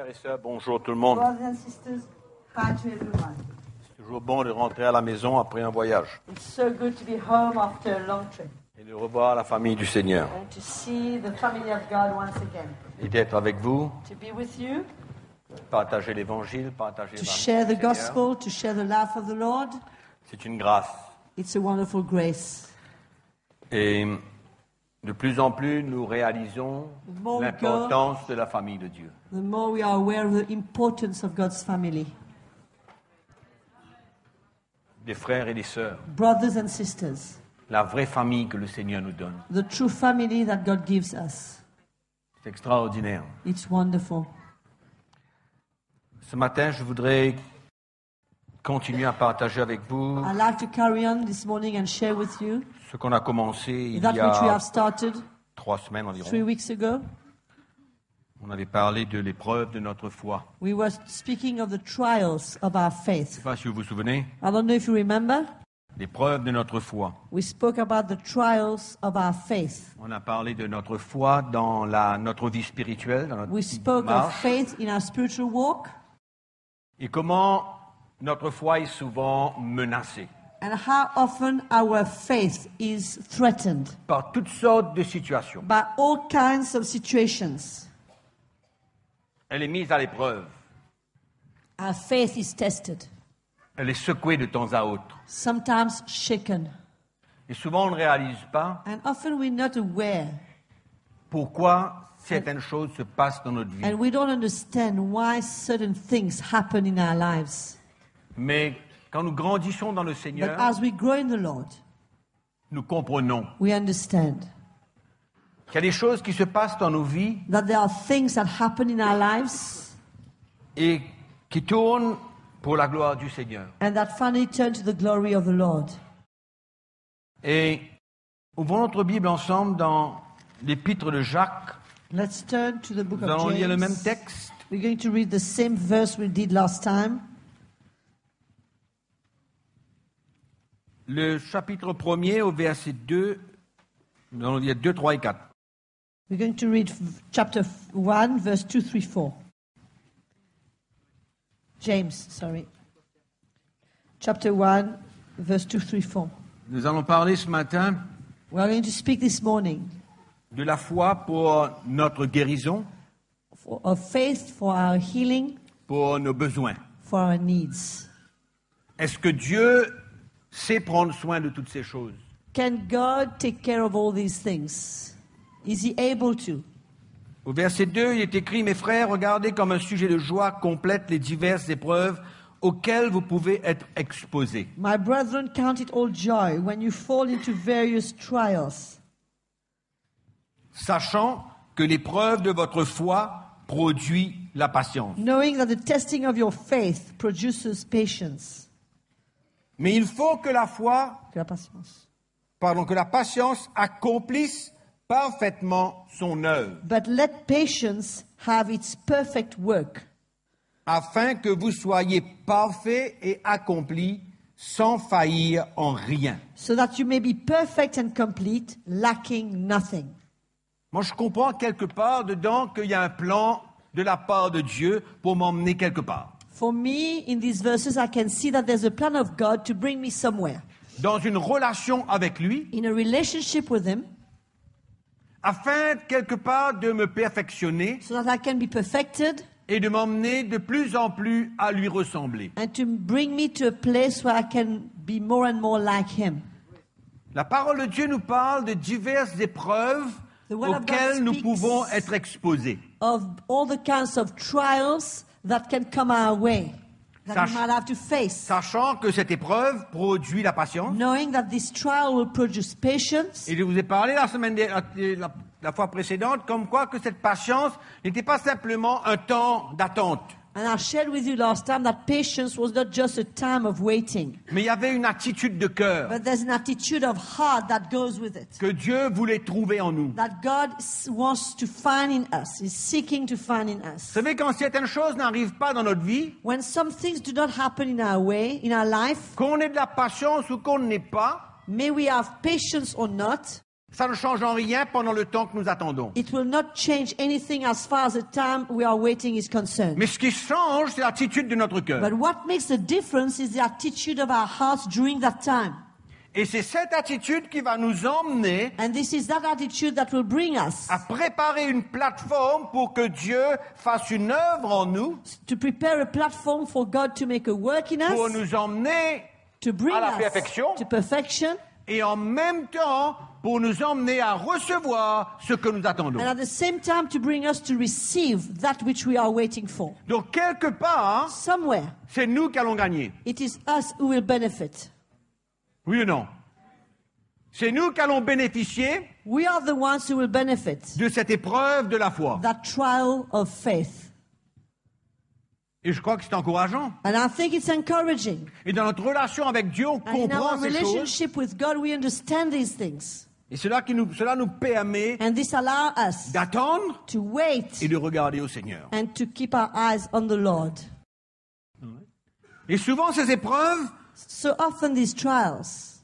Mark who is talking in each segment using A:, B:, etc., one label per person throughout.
A: Frères et sœurs, bonjour tout le monde.
B: Brothers and sisters, hi to everyone.
A: C'est toujours bon de rentrer à la maison après un voyage
B: It's so good to be home after a long trip
A: et de revoir la famille du Seigneur
B: and to see the family of God once again.
A: et d'être avec vous,
B: To be with you,
A: partager l'évangile, partager
B: to
A: l'amour
B: share
A: du
B: the
A: Seigneur.
B: gospel, to share the love of the Lord.
A: C'est une grâce.
B: It's a wonderful grace.
A: Et de plus en plus, nous réalisons
B: The more we
A: l'importance de la famille de Dieu.
B: The more we are aware of the importance of God's family.
A: Des frères et des sœurs,
B: Brothers and sisters,
A: la vraie famille que le Seigneur nous donne.
B: the true family that God gives us.
A: C'est extraordinaire.
B: It's wonderful.
A: Ce matin, je voudrais continuer à partager avec vous
B: I'd like to carry on this morning and share with you
A: ce qu'on a commencé il
B: that
A: y
B: which we
A: a
B: have started
A: 3 semaines
B: 3
A: environ.
B: weeks ago.
A: On avait parlé de l'épreuve de notre foi.
B: We were speaking of the trials of our
A: Je ne
B: faith.
A: sais pas si vous vous souvenez.
B: I don't know if you remember.
A: L'épreuve de notre foi.
B: We spoke about the trials of our faith.
A: On a parlé de notre foi dans notre vie spirituelle, dans notre
B: We
A: vie
B: spoke of
A: marche,
B: faith in our spiritual walk
A: et comment notre foi est souvent menacée
B: and how often our faith is threatened
A: par toutes sortes de situations.
B: by all kinds of situations.
A: Elle est mise à l'épreuve.
B: Our faith is tested,
A: Elle est secouée de temps à autre.
B: sometimes shaken,
A: Et souvent, on ne réalise pas
B: and often we're not aware
A: pourquoi certaines choses se passent dans notre vie.
B: and we don't understand why certain things happen in our lives.
A: Mais quand nous grandissons dans le
B: But
A: Seigneur,
B: as we grow in the Lord,
A: nous comprenons
B: we understand
A: qu'il y a des choses qui se passent dans nos vies
B: that there are things that happen in our lives
A: et qui tournent pour la gloire du Seigneur.
B: and that finally turn to the glory of the Lord.
A: Et ouvrons notre Bible ensemble dans l'épître de Jacques.
B: Let's turn to the book
A: Nous
B: of
A: allons lire le même
B: James.
A: texte.
B: We're going to read the same verse we did last time.
A: Le chapitre 1er au verset 2. Nous allons lire 2, 3 et 4.
B: We're going to read chapter 1, verse 2, 3, 4. James, sorry. Chapter 1, verse 2, 3, 4.
A: Nous allons parler ce matin
B: We are going to speak this morning
A: de la foi pour notre guérison,
B: of faith for our healing,
A: pour nos besoins.
B: for our needs.
A: Est-ce que Dieu sait prendre soin de toutes ces choses?
B: Can God take care of all these things? Is He able to?
A: Au verset 2, il est écrit, mes frères, regardez comme un sujet de joie complète les diverses épreuves auxquelles vous pouvez être exposés.
B: My brethren, count it all joy when you fall into various trials,
A: Sachant que l'épreuve de votre foi produit la patience.
B: knowing that the testing of your faith produces patience.
A: Mais il faut que la foi,
B: Que la patience.
A: que la patience accomplisse parfaitement son œuvre,
B: But let patience have its perfect work,
A: afin que vous soyez parfaits et accomplis sans faillir en rien.
B: so that you may be perfect and complete, lacking nothing.
A: Moi, je comprends quelque part dedans qu'il y a un plan de la part de Dieu pour m'emmener quelque part.
B: For me, in these verses, I can see that there's a plan of God to bring me somewhere,
A: Dans une relation avec lui,
B: in a relationship with Him,
A: afin quelque part de me perfectionner
B: so that I can be perfected
A: et de m'emmener de plus en plus à lui ressembler.
B: and to bring me to a place where I can be more and more like Him.
A: La parole de Dieu nous parle de diverses épreuves
B: The word of God
A: auxquelles nous
B: speaks
A: pouvons être exposés.
B: Of all the kinds of trials that can come our way, that
A: Sach-
B: we might have to face,
A: Sachant que cette épreuve produit la patience.
B: knowing that this trial will produce patience.
A: Et je vous ai parlé la fois précédente comme quoi que cette patience n'était pas simplement un temps d'attente,
B: And I shared with you last time that patience was not just a time of waiting,
A: mais il y avait une attitude de cœur
B: but there's an attitude of heart that goes with it.
A: que Dieu voulait trouver en nous.
B: That God wants to find in us, is seeking to find in us.
A: Vous savez, quand certaines choses n'arrivent pas dans notre vie,
B: When some things do not happen in our way, in our life,
A: qu'on ait de la patience ou qu'on n'ait pas,
B: may we have patience or not,
A: Ça ne change en rien pendant le temps que nous attendons.
B: It will not change anything as far as the time we are waiting is concerned.
A: Mais ce qui change, c'est l'attitude de notre cœur.
B: But what makes the difference is the attitude of our hearts during that time.
A: Et c'est cette attitude qui va nous emmener
B: And this is that attitude that will bring us
A: à préparer une plateforme pour que Dieu fasse une œuvre en nous,
B: to prepare a platform for God to make a work in
A: pour
B: us,
A: nous emmener
B: to bring
A: à la
B: us
A: perfection.
B: to perfection,
A: Et en même temps, pour nous emmener à recevoir ce que nous attendons.
B: and at the same time to bring us to receive that which we are waiting for.
A: Donc, quelque part,
B: Somewhere,
A: c'est nous qui allons gagner.
B: it is us who will benefit.
A: Oui ou non? C'est nous qui allons bénéficier
B: We are the ones who will benefit
A: de cette épreuve de la foi.
B: that trial of faith.
A: Et je crois que c'est encourageant.
B: And I think it's encouraging.
A: Et dans notre relation avec Dieu, on
B: And in
A: comprend
B: our
A: ces choses.
B: relationship with God, we understand these things.
A: Et cela nous permet
B: And this allows us
A: d'attendre
B: to wait
A: et de regarder au Seigneur.
B: and to keep our eyes on the Lord.
A: Et souvent, ces épreuves,
B: So often these trials,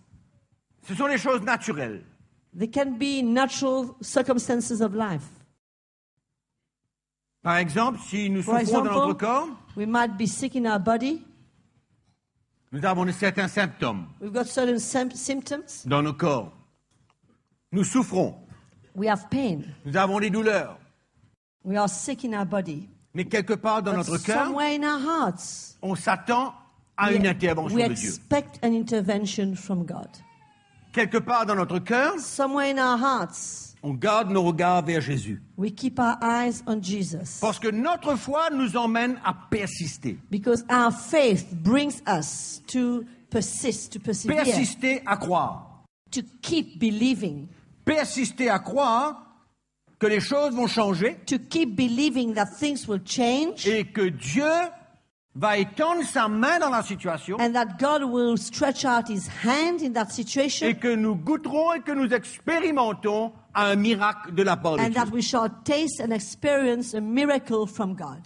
A: ce sont les choses naturelles.
B: they can be natural circumstances of life.
A: Par exemple, si nous
B: For
A: souffrons dans notre
B: example,
A: corps,
B: we might be sick in our body.
A: nous avons certains symptômes
B: We've got certain symptoms.
A: dans nos corps. Nous souffrons,
B: We have pain.
A: nous avons des douleurs.
B: We are sick in our body.
A: Mais quelque part dans
B: But
A: notre cœur,
B: somewhere in our hearts,
A: on s'attend à une intervention
B: we
A: de Dieu.
B: expect an intervention from God.
A: Quelque part dans notre cœur,
B: Somewhere in our hearts,
A: on garde nos regards vers Jésus.
B: we keep our eyes on Jesus.
A: Parce que notre foi nous emmène à persister.
B: Because our faith brings us to persist, to persevere,
A: Persister à croire.
B: to keep believing,
A: Persister à croire que les choses vont changer
B: to keep believing that things will change
A: et que Dieu va étendre sa main dans la situation
B: and that God will stretch out his hand in that situation
A: et que nous goûterons et que nous expérimentons un miracle de la part de
B: and
A: Dieu.
B: that we shall taste and experience a miracle from God.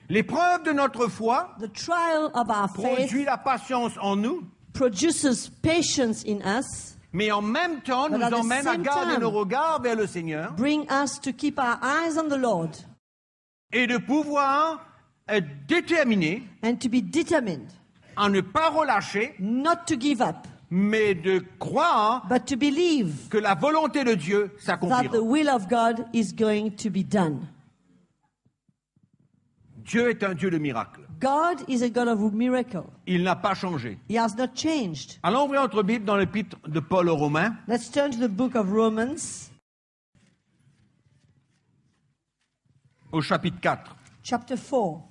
A: L'épreuve de notre foi
B: The trial of our faith
A: produit la patience en nous,
B: produces patience in us,
A: mais en même temps nous
B: But at the
A: emmène à
B: same
A: garder
B: time,
A: nos regards vers le Seigneur
B: bring us to keep our eyes on the Lord
A: et de pouvoir être déterminé
B: and to be determined
A: à ne pas relâcher,
B: not to give up,
A: mais de croire
B: but to believe
A: que la volonté de Dieu
B: that
A: s'accomplira.
B: the will of God is going to be done.
A: Dieu est un Dieu de miracles.
B: God is a God of miracle.
A: Il n'a pas changé.
B: He has not changed.
A: Allons ouvrir notre Bible dans l'épître de Paul aux Romains,
B: Let's turn to the book of Romans,
A: au chapitre 4.
B: chapter 4.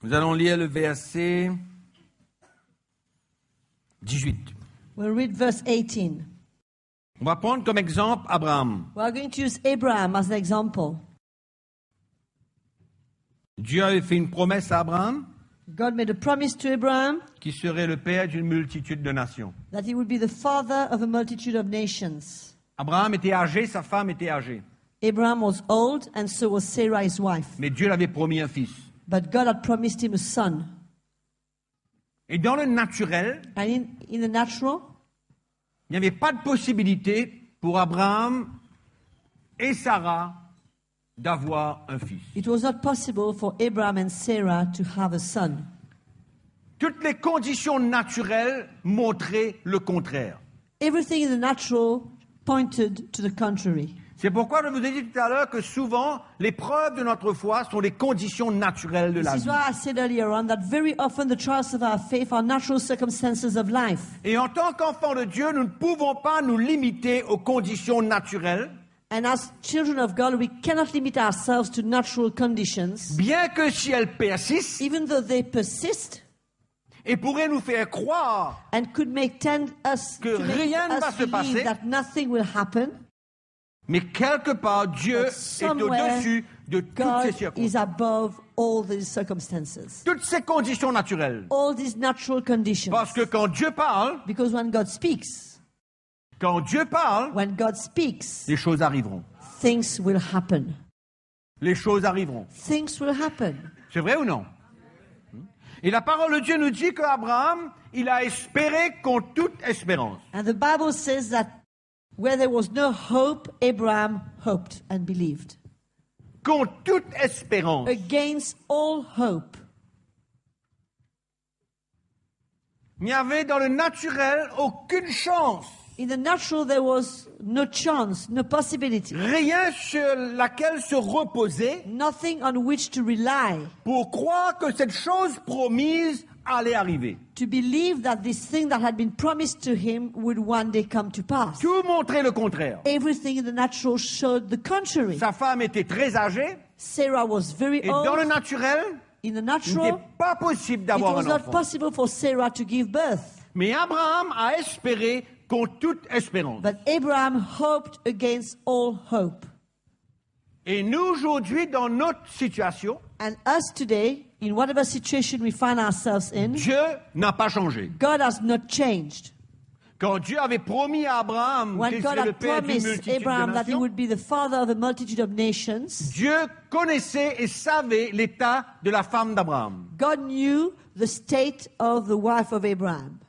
A: Nous allons lire le verset 18.
B: We'll read verse 18.
A: On va prendre comme exemple Abraham.
B: We are going to use Abraham as an example.
A: Dieu avait fait une promesse à Abraham
B: God made a promise to Abraham
A: qui serait le père d'une multitude de nations.
B: that he would be the father of a multitude of nations.
A: Abraham était âgé, sa femme était âgée.
B: Abraham was old, and so was Sarah, his wife.
A: Mais Dieu l'avait promis un fils.
B: But God had promised him a son.
A: Et dans le naturel,
B: And in the natural,
A: il n'y avait pas de possibilité pour Abraham et Sarah d'avoir un fils.
B: it was not possible for Abraham and Sarah to have a son.
A: Toutes les conditions naturelles montraient le contraire.
B: Everything in the natural pointed to the contrary.
A: C'est pourquoi je vous ai dit tout à l'heure que souvent, les preuves de notre foi sont les conditions naturelles de la
B: This is
A: vie.
B: why I said earlier on that very often the trials of our faith are natural circumstances of life.
A: Et en tant qu'enfants de Dieu, nous ne pouvons pas nous limiter aux conditions naturelles,
B: And as children of God, we cannot limit ourselves to natural conditions,
A: bien que si elles persistent
B: even though they persist
A: et pourraient nous faire croire
B: and could tend us
A: Que
B: to make
A: rien ne va
B: us
A: se passer.
B: believe that nothing will happen.
A: mais quelque part, Dieu
B: But
A: est
B: somewhere,
A: au-dessus de toutes ces
B: God is
A: circonstances,
B: above all these circumstances,
A: toutes ces conditions naturelles.
B: all these natural conditions.
A: Parce que quand Dieu parle,
B: Because when God speaks,
A: les choses arriveront.
B: things will happen.
A: Les choses arriveront.
B: Things will happen.
A: C'est vrai ou non? Et la parole de Dieu nous dit qu'Abraham, il a espéré contre toute espérance.
B: And the Bible says that where there was no hope, Abraham hoped and believed.
A: Contre toute espérance.
B: Against all hope.
A: Il n'y avait dans le naturel aucune chance.
B: In the natural, there was no chance, no possibility.
A: Rien sur laquelle se reposer
B: Nothing on which to rely.
A: pour croire que cette chose promise allait arriver.
B: To believe that this thing that had been promised to him would one day come to pass.
A: Tout montrait le contraire.
B: Everything in the natural showed the contrary.
A: Sa femme était très âgée
B: Sarah was very
A: et dans le
B: old.
A: naturel,
B: In the
A: il
B: natural,
A: n'était pas possible
B: it
A: d'avoir
B: was
A: un
B: not
A: enfant.
B: possible for Sarah to give birth.
A: Mais Abraham a espéré contre toute espérance.
B: But Abraham hoped against all hope.
A: Et nous, aujourd'hui, dans notre situation,
B: And us today, in whatever situation we find ourselves in,
A: Dieu n'a pas changé.
B: God has not changed.
A: Quand Dieu avait promis à Abraham
B: When
A: qu'il
B: God
A: serait le
B: had
A: père d'une
B: promised
A: multitude de
B: Abraham that he
A: nations,
B: would be the father of a multitude of nations,
A: Dieu connaissait et savait l'état de la femme d'Abraham.
B: God knew the state of the wife of Abraham.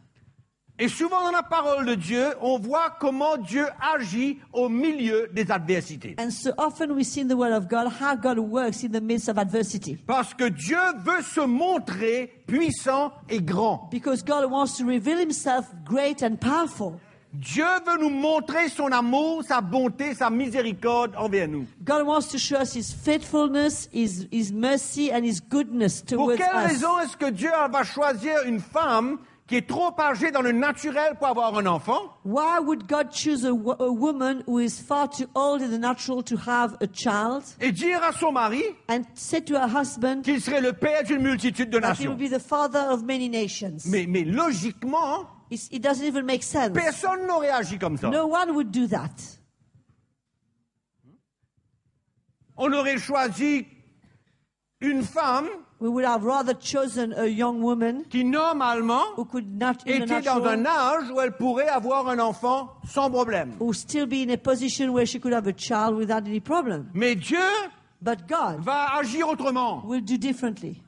A: Et souvent dans la parole de Dieu, on voit comment Dieu agit au milieu des adversités.
B: And so often we see in the Word of God how God works in the midst of adversity.
A: Parce que Dieu veut se montrer puissant et grand.
B: Because God wants to reveal himself great and powerful.
A: Dieu veut nous montrer son amour, sa bonté, sa miséricorde envers nous.
B: God wants to show us his faithfulness, his mercy and his goodness
A: Pour
B: towards
A: quelle
B: us.
A: raison est-ce que Dieu va choisir une femme qui est trop âgée dans le naturel pour avoir un enfant?
B: Why would God choose a woman who is far too old in the natural to have a child
A: Et dire à son mari
B: and say to her husband
A: qu'il serait le père d'une multitude de
B: that he
A: nations.
B: would be the father of many nations?
A: Mais logiquement,
B: It doesn't even make sense.
A: personne n'aurait agi comme ça.
B: No one would do that.
A: On aurait choisi une femme
B: We would have rather chosen a young woman
A: qui normalement
B: who could not in the
A: était dans un
B: natural,
A: âge où elle pourrait avoir un enfant sans problème.
B: who still be in a position where she could have a child without any problem.
A: Mais Dieu
B: But God
A: va agir autrement.
B: will do differently.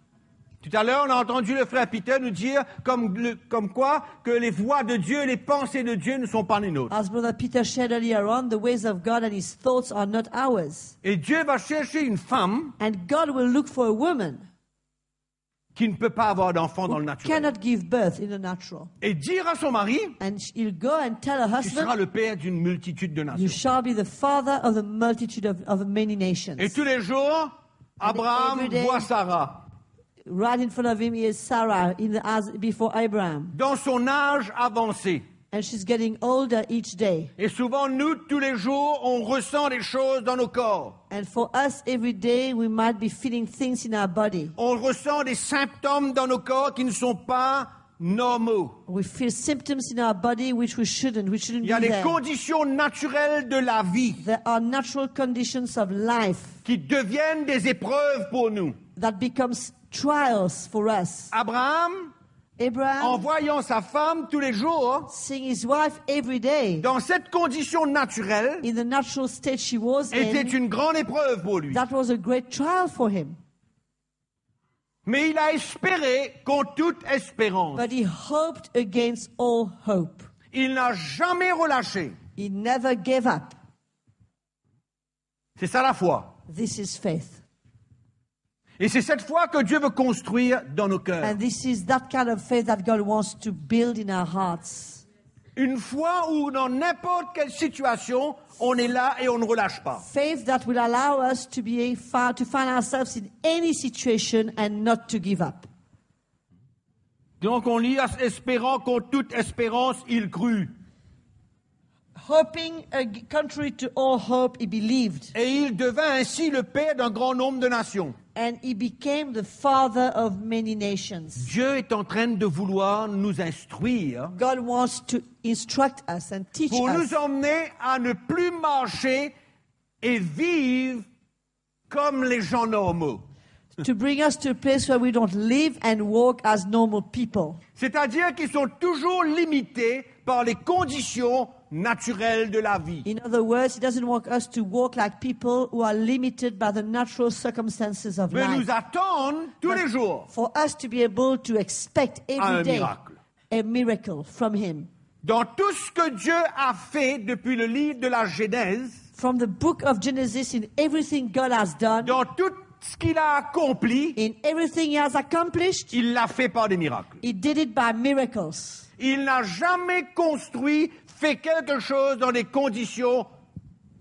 A: Tout à l'heure, on a entendu le frère Peter nous dire comme quoi que les voies de Dieu, les pensées de Dieu ne sont pas les nôtres.
B: As Brother Peter shared earlier on, the ways of God and his thoughts are not ours.
A: Et Dieu va chercher une femme
B: And God will look for a woman
A: qui ne peut pas avoir d'enfant dans le
B: who
A: naturel.
B: cannot give birth in the natural.
A: Et dire à son mari,
B: And he'll go and tell her
A: tu seras
B: husband,
A: le père d'une multitude de
B: you
A: nations.
B: shall be the father of the multitude of many nations.
A: Et tous les jours, Abraham
B: every day-
A: voit Sarah.
B: Right in front of him is Sarah before Abraham.
A: Dans son âge avancé.
B: And she's getting older each day.
A: Et souvent, nous, tous les jours, on ressent des choses dans nos corps.
B: And for us, every day, we might be feeling things in our body.
A: On ressent des symptômes dans nos corps qui ne sont pas normaux.
B: We feel symptoms in our body which we shouldn't
A: Il
B: be
A: y a des
B: there.
A: conditions naturelles de la vie
B: There are natural conditions of life
A: qui deviennent des épreuves pour nous.
B: that becomes trials for us.
A: Abraham, en
B: Abraham,
A: voyant sa femme tous les jours,
B: seeing his wife every day
A: dans cette condition naturelle,
B: in the natural state she was
A: était
B: in,
A: une grande épreuve pour lui.
B: that was a great trial for him.
A: Mais il a espéré contre toute espérance.
B: But he hoped against all hope.
A: Il n'a jamais relâché.
B: He never gave up.
A: C'est ça la foi.
B: This is faith.
A: Et c'est cette foi que Dieu veut construire dans nos cœurs.
B: And this is that kind of faith that God wants to build in our hearts.
A: Une foi où dans n'importe quelle situation, on est là et on ne relâche pas.
B: Faith that will allow us to find ourselves in any situation and not to give up.
A: Donc on lit, espérant contre toute espérance, il crut.
B: Hoping, contrary to all hope, he believed.
A: Et il devint ainsi le père d'un grand nombre de nations.
B: And he became the father of many nations.
A: Dieu est en train de vouloir nous instruire
B: God wants to instruct us and teach
A: pour
B: us
A: nous emmener à ne plus marcher et vivre comme les gens normaux.
B: to bring us to a place where we don't live and walk as normal people.
A: C'est-à-dire qu'ils sont toujours limités par les conditions naturelles de la vie.
B: In other words, He doesn't want us to walk like people who are limited by the natural circumstances of
A: Mais
B: life.
A: nous attendre tous les jours
B: For us to be able to expect
A: à
B: every
A: un
B: day
A: miracle.
B: a miracle from Him.
A: Dans tout ce que Dieu a fait depuis le livre de la Genèse,
B: From the book of Genesis, in everything God has done,
A: dans tout ce qu'il a accompli,
B: in everything He has accomplished,
A: il l'a fait par des miracles.
B: He did it by miracles.
A: Il n'a jamais construit, fait quelque chose dans des conditions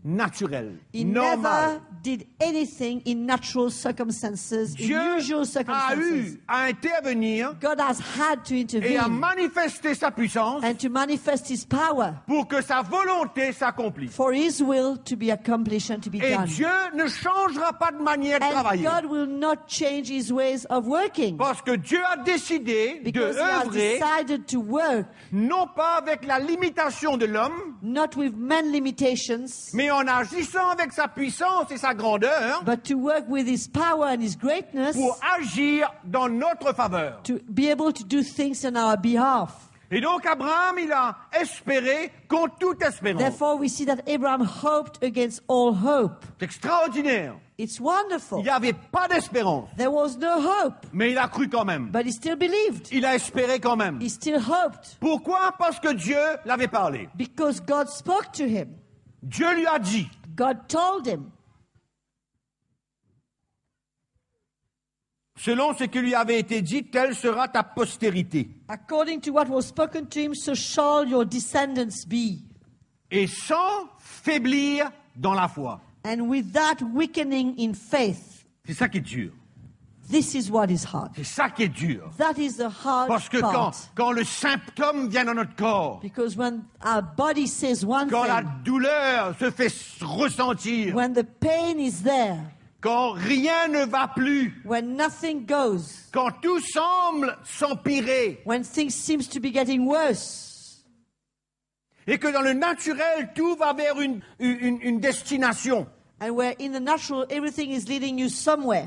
A: naturelles,
B: He
A: normales.
B: never did anything in natural circumstances,
A: Dieu
B: in usual
A: a
B: circumstances.
A: eu à intervenir
B: God has had to
A: et à
B: intervene
A: manifester sa puissance
B: and to manifest His power
A: pour que sa volonté s'accomplisse.
B: for His will to be accomplished and to be
A: Et
B: done.
A: Dieu ne changera pas de manière de
B: And
A: travailler.
B: God will not change His ways of working
A: Parce que Dieu a décidé de
B: because He has
A: œuvrer
B: decided to work
A: non pas avec la limitation de l'homme,
B: not with man limitations,
A: mais en agissant avec sa puissance et sa grandeur
B: but to work with His power and His greatness
A: pour agir dans notre faveur.
B: to be able to do things on our behalf.
A: Et donc Abraham, il a espéré contre toute espérance.
B: Therefore, we see that Abraham hoped against all hope.
A: C'est extraordinaire.
B: It's wonderful.
A: Il n'y avait pas d'espérance,
B: There was no hope,
A: mais il a cru quand même.
B: but he still believed.
A: Il a espéré quand même.
B: He still hoped
A: Pourquoi? Parce que Dieu l'avait parlé.
B: because God spoke to him.
A: Dieu lui a dit.
B: God told him.
A: Selon ce qui lui avait été dit, telle sera ta postérité.
B: According to what was spoken to him, so shall your descendants be.
A: Et sans faiblir dans la foi.
B: And without weakening in faith.
A: C'est ça qui est dur.
B: This is what is hard.
A: C'est ça qui est dur.
B: That is the hard
A: Parce que
B: part.
A: quand le symptôme vient dans notre corps,
B: Because when our body says one
A: quand la
B: thing,
A: douleur se fait ressentir,
B: when the pain is there,
A: quand rien ne va plus,
B: when nothing goes,
A: quand tout semble s'empirer,
B: when things seems to be getting worse,
A: et que dans le naturel, tout va vers une destination,
B: and where in the natural everything is leading you somewhere.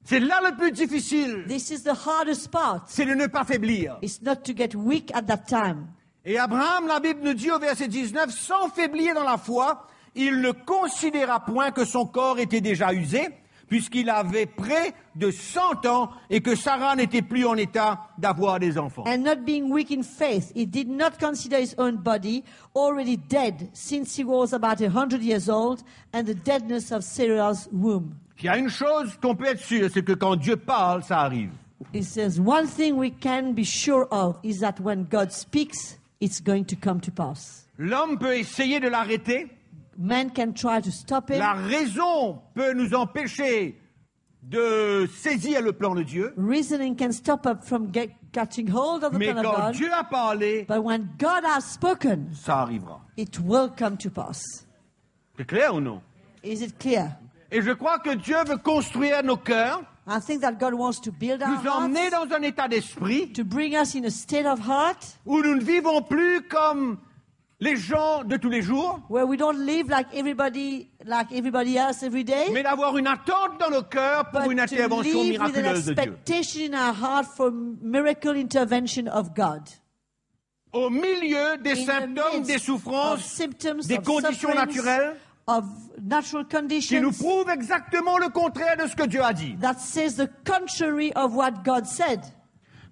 A: c'est là le plus difficile,
B: This is the hardest part.
A: c'est de ne pas faiblir.
B: It's not to get weak at that time.
A: Et Abraham, la Bible nous dit au verset 19, sans faiblir dans la foi, il ne considéra point que son corps était déjà usé, puisqu'il avait près de 100 ans et que Sarah n'était plus en état d'avoir des enfants.
B: And not being weak in faith, he did not consider his own body already dead, since he was about 100 years old, and the deadness of Sarah's womb.
A: Il y a une chose qu'on peut être sûr, c'est que quand Dieu parle, ça arrive.
B: He says, one thing we can be sure of is that when God speaks, it's going to come to pass.
A: L'homme peut essayer de l'arrêter.
B: Man can try to stop him.
A: La raison peut nous empêcher de saisir le plan de Dieu.
B: Reasoning can stop us from catching hold of the
A: Mais
B: plan of
A: quand
B: God.
A: Dieu a parlé,
B: But when God has spoken,
A: ça arrivera.
B: it will come to pass.
A: C'est clair ou non?
B: Is it clear?
A: Et je crois que Dieu veut construire nos cœurs,
B: I think that God wants to build our
A: nous emmener
B: hearts,
A: dans un état d'esprit
B: to bring us in a state of heart
A: où nous ne vivons plus comme les gens de tous les jours,
B: where we don't live like everybody else every day,
A: mais d'avoir une attente dans nos cœurs pour
B: but
A: une
B: to
A: intervention
B: live with an
A: miraculeuse de Dieu.
B: expectation in our heart for miracle intervention of God.
A: Au milieu des
B: In the
A: symptômes,
B: midst
A: des
B: of
A: souffrances,
B: symptoms,
A: des
B: of
A: conditions
B: sufferings,
A: naturelles
B: of natural
A: qui nous
B: conditions
A: prouvent exactement le contraire de ce que Dieu a dit.
B: that says the contrary of what God said.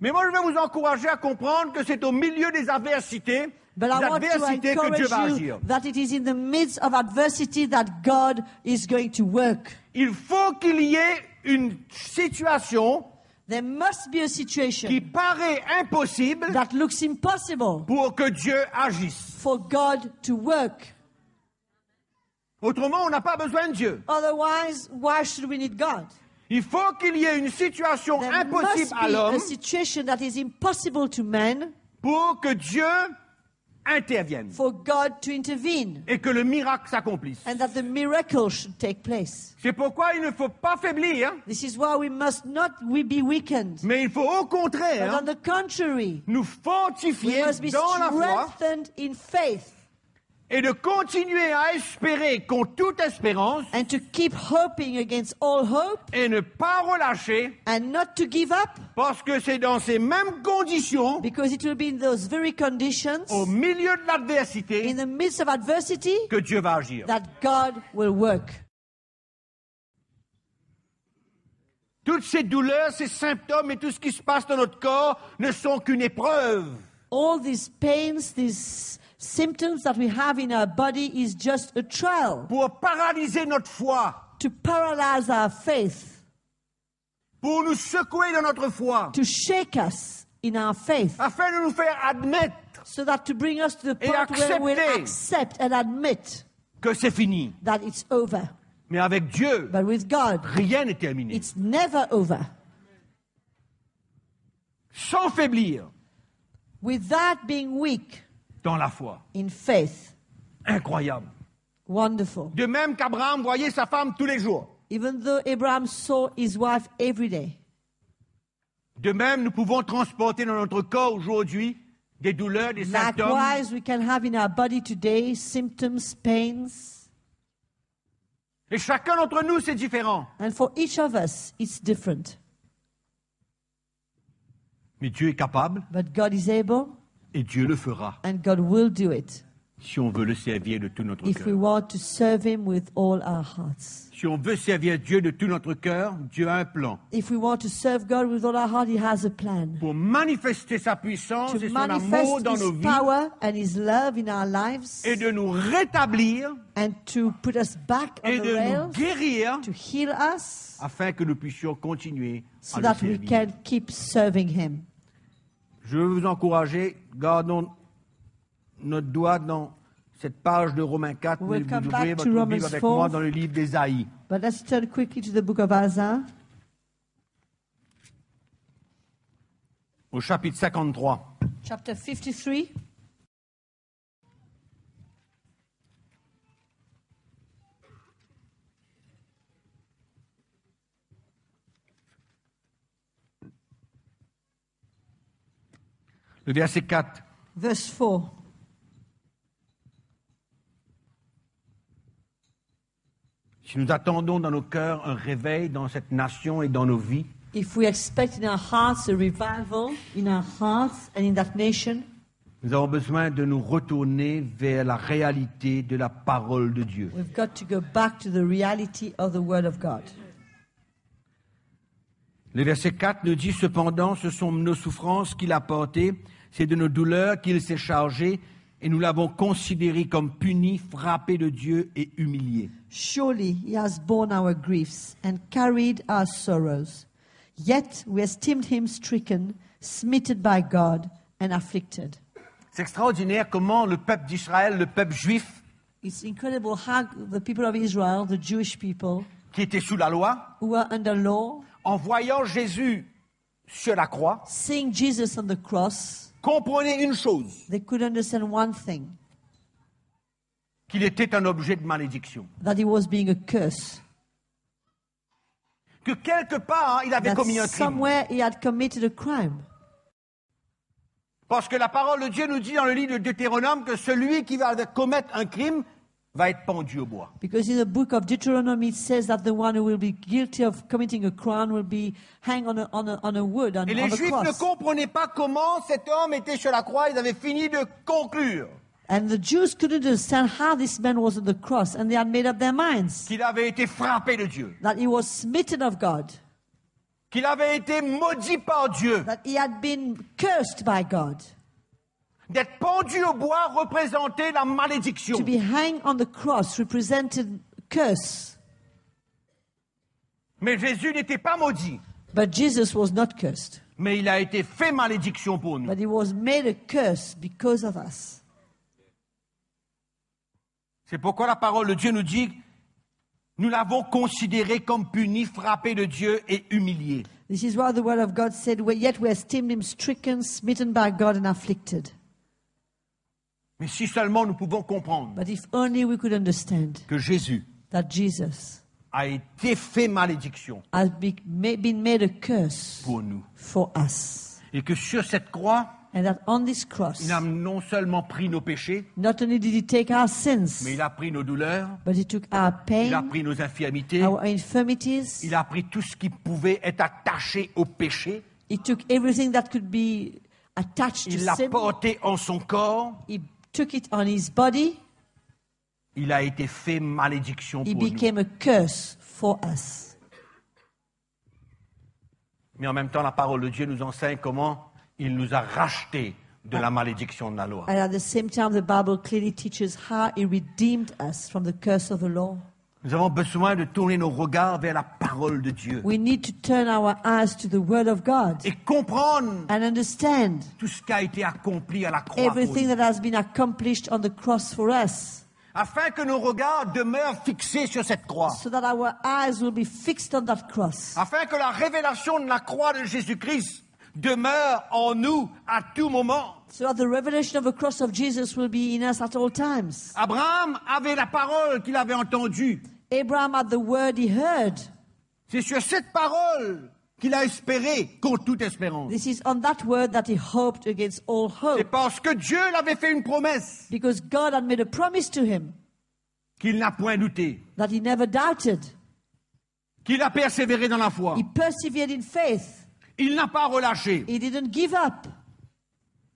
A: Mais moi, je vais vous encourager à comprendre que c'est au milieu des adversités,
B: But I want to
A: d'adversité que Dieu va
B: encourage you
A: agir.
B: that it is in the midst of adversity that God is going to work.
A: Il faut qu'il y ait une situation
B: There must be a
A: qui
B: situation
A: paraît impossible
B: that looks impossible
A: pour que Dieu agisse.
B: for God to work.
A: Autrement, on n'a pas besoin de Dieu.
B: Otherwise, why should we need God?
A: Il faut qu'il y ait une situation
B: There
A: impossible
B: must
A: à
B: be
A: l'homme
B: a situation that is impossible to man
A: pour que Dieu intervienne
B: for God to intervene
A: et que le miracle s'accomplisse.
B: and that the miracle should take place.
A: C'est pourquoi il ne faut pas faiblir,
B: This is why we must not be weakened.
A: mais il faut au
B: But
A: contraire
B: on the contrary,
A: nous
B: we
A: fortifier
B: must be
A: dans la foi
B: strengthened in faith
A: et de continuer à espérer contre toute espérance
B: and to keep hoping against all hope
A: et ne pas relâcher
B: and not to give up,
A: parce que c'est dans ces mêmes conditions,
B: because it will be in those very conditions,
A: au milieu de l'adversité,
B: in the midst of adversity,
A: que Dieu va agir.
B: that God will work.
A: Toutes ces douleurs, ces symptômes et tout ce qui se passe dans notre corps ne sont qu'une épreuve.
B: All these pains, these symptoms that we have in our body is just a trial
A: Pour paralyser notre foi,
B: to paralyze our faith,
A: pour nous secouer dans notre foi,
B: to shake us in our faith,
A: afin de nous faire admettre
B: so that to bring us to the
A: Et
B: point where we'll
A: accepter.
B: accept and admit
A: que c'est fini.
B: that it's over.
A: Mais avec Dieu,
B: But with God,
A: rien n'est terminé.
B: it's never over.
A: Sans faiblir
B: Without being weak
A: dans la foi.
B: in faith.
A: Incroyable.
B: Wonderful.
A: De même qu'Abraham voyait sa femme tous les jours.
B: Even though Abraham saw his wife every day.
A: De même, nous pouvons transporter dans notre corps aujourd'hui des douleurs, des symptômes.
B: Likewise, we can have in our body today symptoms, pains.
A: Et chacun d'entre nous, c'est différent.
B: And for each of us, it's different.
A: Mais Dieu est capable
B: But God is able,
A: et Dieu le fera
B: and God will do it
A: si on veut le servir de tout notre
B: if we
A: cœur.
B: want to serve Him with all our hearts.
A: Si on veut servir Dieu de tout notre cœur, Dieu a un plan
B: If we want to serve God with all our heart, He has a plan
A: pour manifester sa puissance
B: to
A: et son amour
B: manifest
A: dans nos
B: His
A: vies
B: power and His love in our lives
A: et de nous rétablir
B: and to put us back on
A: et
B: the
A: de nous
B: rails,
A: guérir
B: to heal us
A: afin que nous puissions continuer
B: so
A: à
B: that
A: le
B: we
A: servir.
B: can keep serving Him.
A: Je veux vous encourager, gardons notre doigt dans cette page de Romains 4,
B: We
A: mais
B: will
A: vous
B: come
A: ouvrez
B: back to
A: votre
B: Romans
A: Bible avec
B: 4.
A: moi dans le livre d'Ésaïe.
B: But let's turn quickly to the book of Isaiah,
A: Au chapitre 53.
B: chapter 53.
A: Le verset 4.
B: Verse 4.
A: Si nous attendons dans nos cœurs un réveil dans cette nation et dans nos vies,
B: If we expect in our hearts a revival in our hearts and in that nation,
A: nous avons besoin de nous retourner vers la réalité de la parole de Dieu.
B: we've got to go back to the reality of the Word of God.
A: Le verset 4 nous dit, cependant, ce sont nos souffrances qu'il a portées, c'est de nos douleurs qu'il s'est chargé, et nous l'avons considéré comme puni, frappé de Dieu et humilié.
B: Surely He has borne our griefs and carried our sorrows. Yet we esteemed Him stricken, smitten by God, and afflicted.
A: C'est extraordinaire comment le peuple d'Israël, le peuple juif,
B: It's incredible how the people of Israel, the Jewish people,
A: qui était sous la loi,
B: who were under law,
A: en voyant Jésus sur la croix,
B: seeing Jesus on the cross,
A: comprenait une chose,
B: they could understand one thing,
A: qu'il était un objet de malédiction.
B: that He was being a curse.
A: Que quelque part, il avait
B: That
A: commis un crime.
B: somewhere He had committed a crime.
A: Parce que la parole de Dieu nous dit dans le livre de Deutéronome que celui qui va commettre un crime va être pendu au bois.
B: Because in the book of Deuteronomy it says that the one who will be guilty of committing a crime will be hanged on a wood, on
A: Et les
B: a
A: Juifs ne
B: cross.
A: comprenaient pas comment cet homme était sur la croix. Ils avaient fini de conclure
B: And the Jews couldn't understand how this man was on the cross, and they had made up their minds
A: qu'il avait été frappé de Dieu,
B: that he was smitten of God,
A: qu'il avait été maudit par Dieu.
B: that he had been cursed by God.
A: D'être pendu au bois représentait la malédiction.
B: To be hanged on the cross represented curse.
A: Mais Jésus n'était pas maudit,
B: But Jesus was not cursed,
A: mais il a été fait malédiction pour nous.
B: but he was made a curse because of us.
A: C'est pourquoi la parole de Dieu nous dit, nous l'avons considéré comme puni, frappé de Dieu et humilié.
B: This is why the word of God said, yet we esteemed him stricken, smitten by God, and afflicted.
A: Mais si seulement nous pouvons comprendre
B: But if only we could understand
A: que Jésus
B: that Jesus
A: a été fait malédiction
B: has been made a curse
A: pour nous
B: for us.
A: et que sur cette croix,
B: And that on this cross,
A: il a non seulement pris nos péchés,
B: not only did he take our sins,
A: mais il a pris nos douleurs,
B: but he took our
A: il a
B: pain,
A: pris nos infirmités,
B: our infirmities.
A: il a pris tout ce qui pouvait être attaché au péché,
B: He took everything that could be attached to
A: il l'a
B: sin.
A: porté en son corps,
B: He took it on his body.
A: il a été fait malédiction
B: He
A: pour nous.
B: became a curse for us.
A: Mais en même temps, la parole de Dieu nous enseigne comment il nous a rachetés de la malédiction de la loi.
B: And at the same time, the Bible clearly teaches how he redeemed us from the curse of the law.
A: Nous avons besoin de tourner nos regards vers la parole de Dieu
B: We need to turn our eyes to the Word of God
A: et comprendre
B: and understand
A: tout ce qui a été accompli à la croix pour
B: everything
A: nous,
B: that has been accomplished on the cross for us,
A: afin que nos regards demeurent fixés sur cette croix,
B: so that our eyes will be fixed on that cross,
A: afin que la révélation de la croix de Jésus-Christ demeure en nous à tout moment.
B: so that the revelation of the cross of Jesus will be in us at all times.
A: Abraham avait la parole qu'il avait entendue.
B: Abraham had the word he heard.
A: C'est sur cette parole qu'il a espéré contre toute espérance.
B: This is on that word that he hoped against all
A: C'est
B: hope,
A: parce que Dieu l'avait fait une promesse
B: because God had made a promise to him
A: qu'il n'a point douté,
B: that he never doubted.
A: qu'il a persévéré dans la foi.
B: He persevered in faith.
A: Il n'a pas relâché.
B: He didn't give up.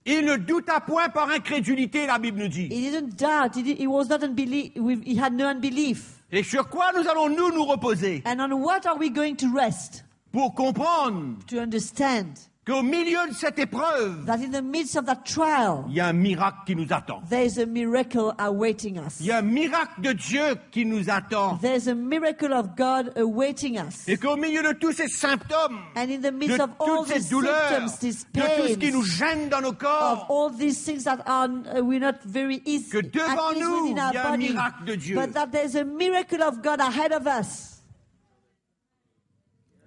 A: Il ne douta point par incrédulité, la Bible nous dit.
B: He didn't doubt. He was not unbelief. He had no unbelief.
A: Et sur quoi nous allons nous reposer
B: And on what are we going to rest?
A: pour comprendre
B: To understand
A: qu'au milieu de cette épreuve,
B: that in the midst of that trial,
A: il y a un miracle qui nous attend.
B: there is a miracle awaiting us.
A: Il y a un miracle de Dieu qui nous attend.
B: There's a miracle of God awaiting us.
A: Et qu'au milieu de tous ces symptômes,
B: And in the
A: de
B: midst of all
A: toutes ces
B: these
A: douleurs,
B: symptoms, these
A: de tout ce qui nous
B: pains,
A: gêne dans nos
B: of
A: corps,
B: all these things that are we're not very easy
A: que devant
B: at ease
A: nous,
B: within our
A: il y a un
B: body,
A: miracle de Dieu.
B: but that there's a miracle of God ahead of us.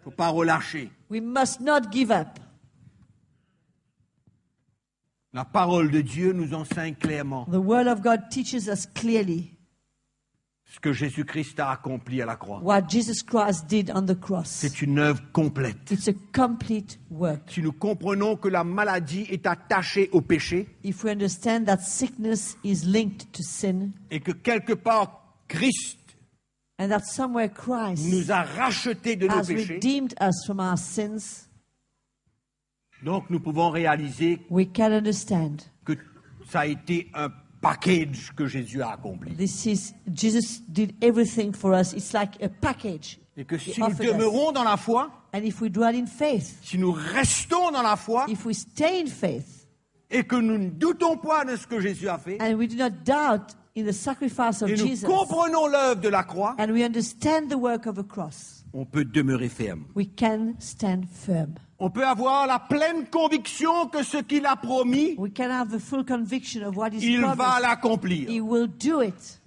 A: Il ne faut pas relâcher.
B: We must not give up.
A: La parole de Dieu nous enseigne clairement
B: The Word of God teaches us clearly
A: ce que Jésus-Christ a accompli à la croix.
B: what Jesus Christ did on the cross.
A: C'est une œuvre complète.
B: It's a complete work.
A: Si nous comprenons que la maladie est attachée au péché
B: If we understand that sickness is linked to sin
A: et que quelque part Christ
B: and that somewhere Christ
A: nous a rachetés de nos
B: has
A: péchés,
B: redeemed us from our sins,
A: donc nous pouvons réaliser
B: we can understand
A: que ça a été un package que Jésus a accompli.
B: this is Jesus did everything for us. It's like a package.
A: Et que
B: He
A: si nous
B: offered us.
A: demeurons dans la foi,
B: And if we dwell in faith,
A: si nous restons dans la foi
B: if we stay in faith,
A: et que nous ne doutons pas de ce que Jésus a fait,
B: and we do not doubt in the sacrifice of
A: et nous
B: Jesus,
A: comprenons l'œuvre de la croix,
B: and we understand the work of a cross,
A: on peut demeurer ferme.
B: we can stand firm.
A: On peut avoir la pleine conviction que ce qu'il a promis,
B: We can have the full conviction of what is
A: il va
B: promised.
A: l'accomplir.
B: He will do it.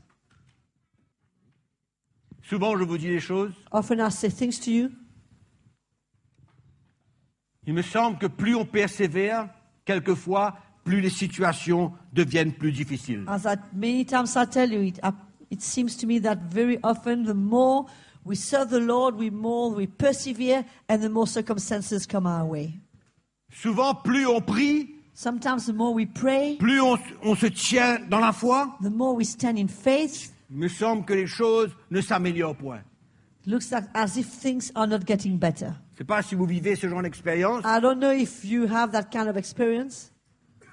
A: Souvent, je vous dis des choses.
B: Often I say things to you.
A: Il me semble que plus on persévère, quelquefois, plus les situations deviennent plus difficiles.
B: Many times I tell you, it seems to me that very often the more we serve the Lord, we persevere, and the more circumstances come our way.
A: Souvent, plus on prie,
B: Sometimes the more we pray,
A: plus on se tient dans la foi,
B: the more we stand in faith.
A: il me semble que les choses ne s'améliorent point.
B: It looks like as if things are not getting better.
A: Je ne sais pas si vous vivez ce genre d'expérience,
B: I don't know if you have that kind of experience,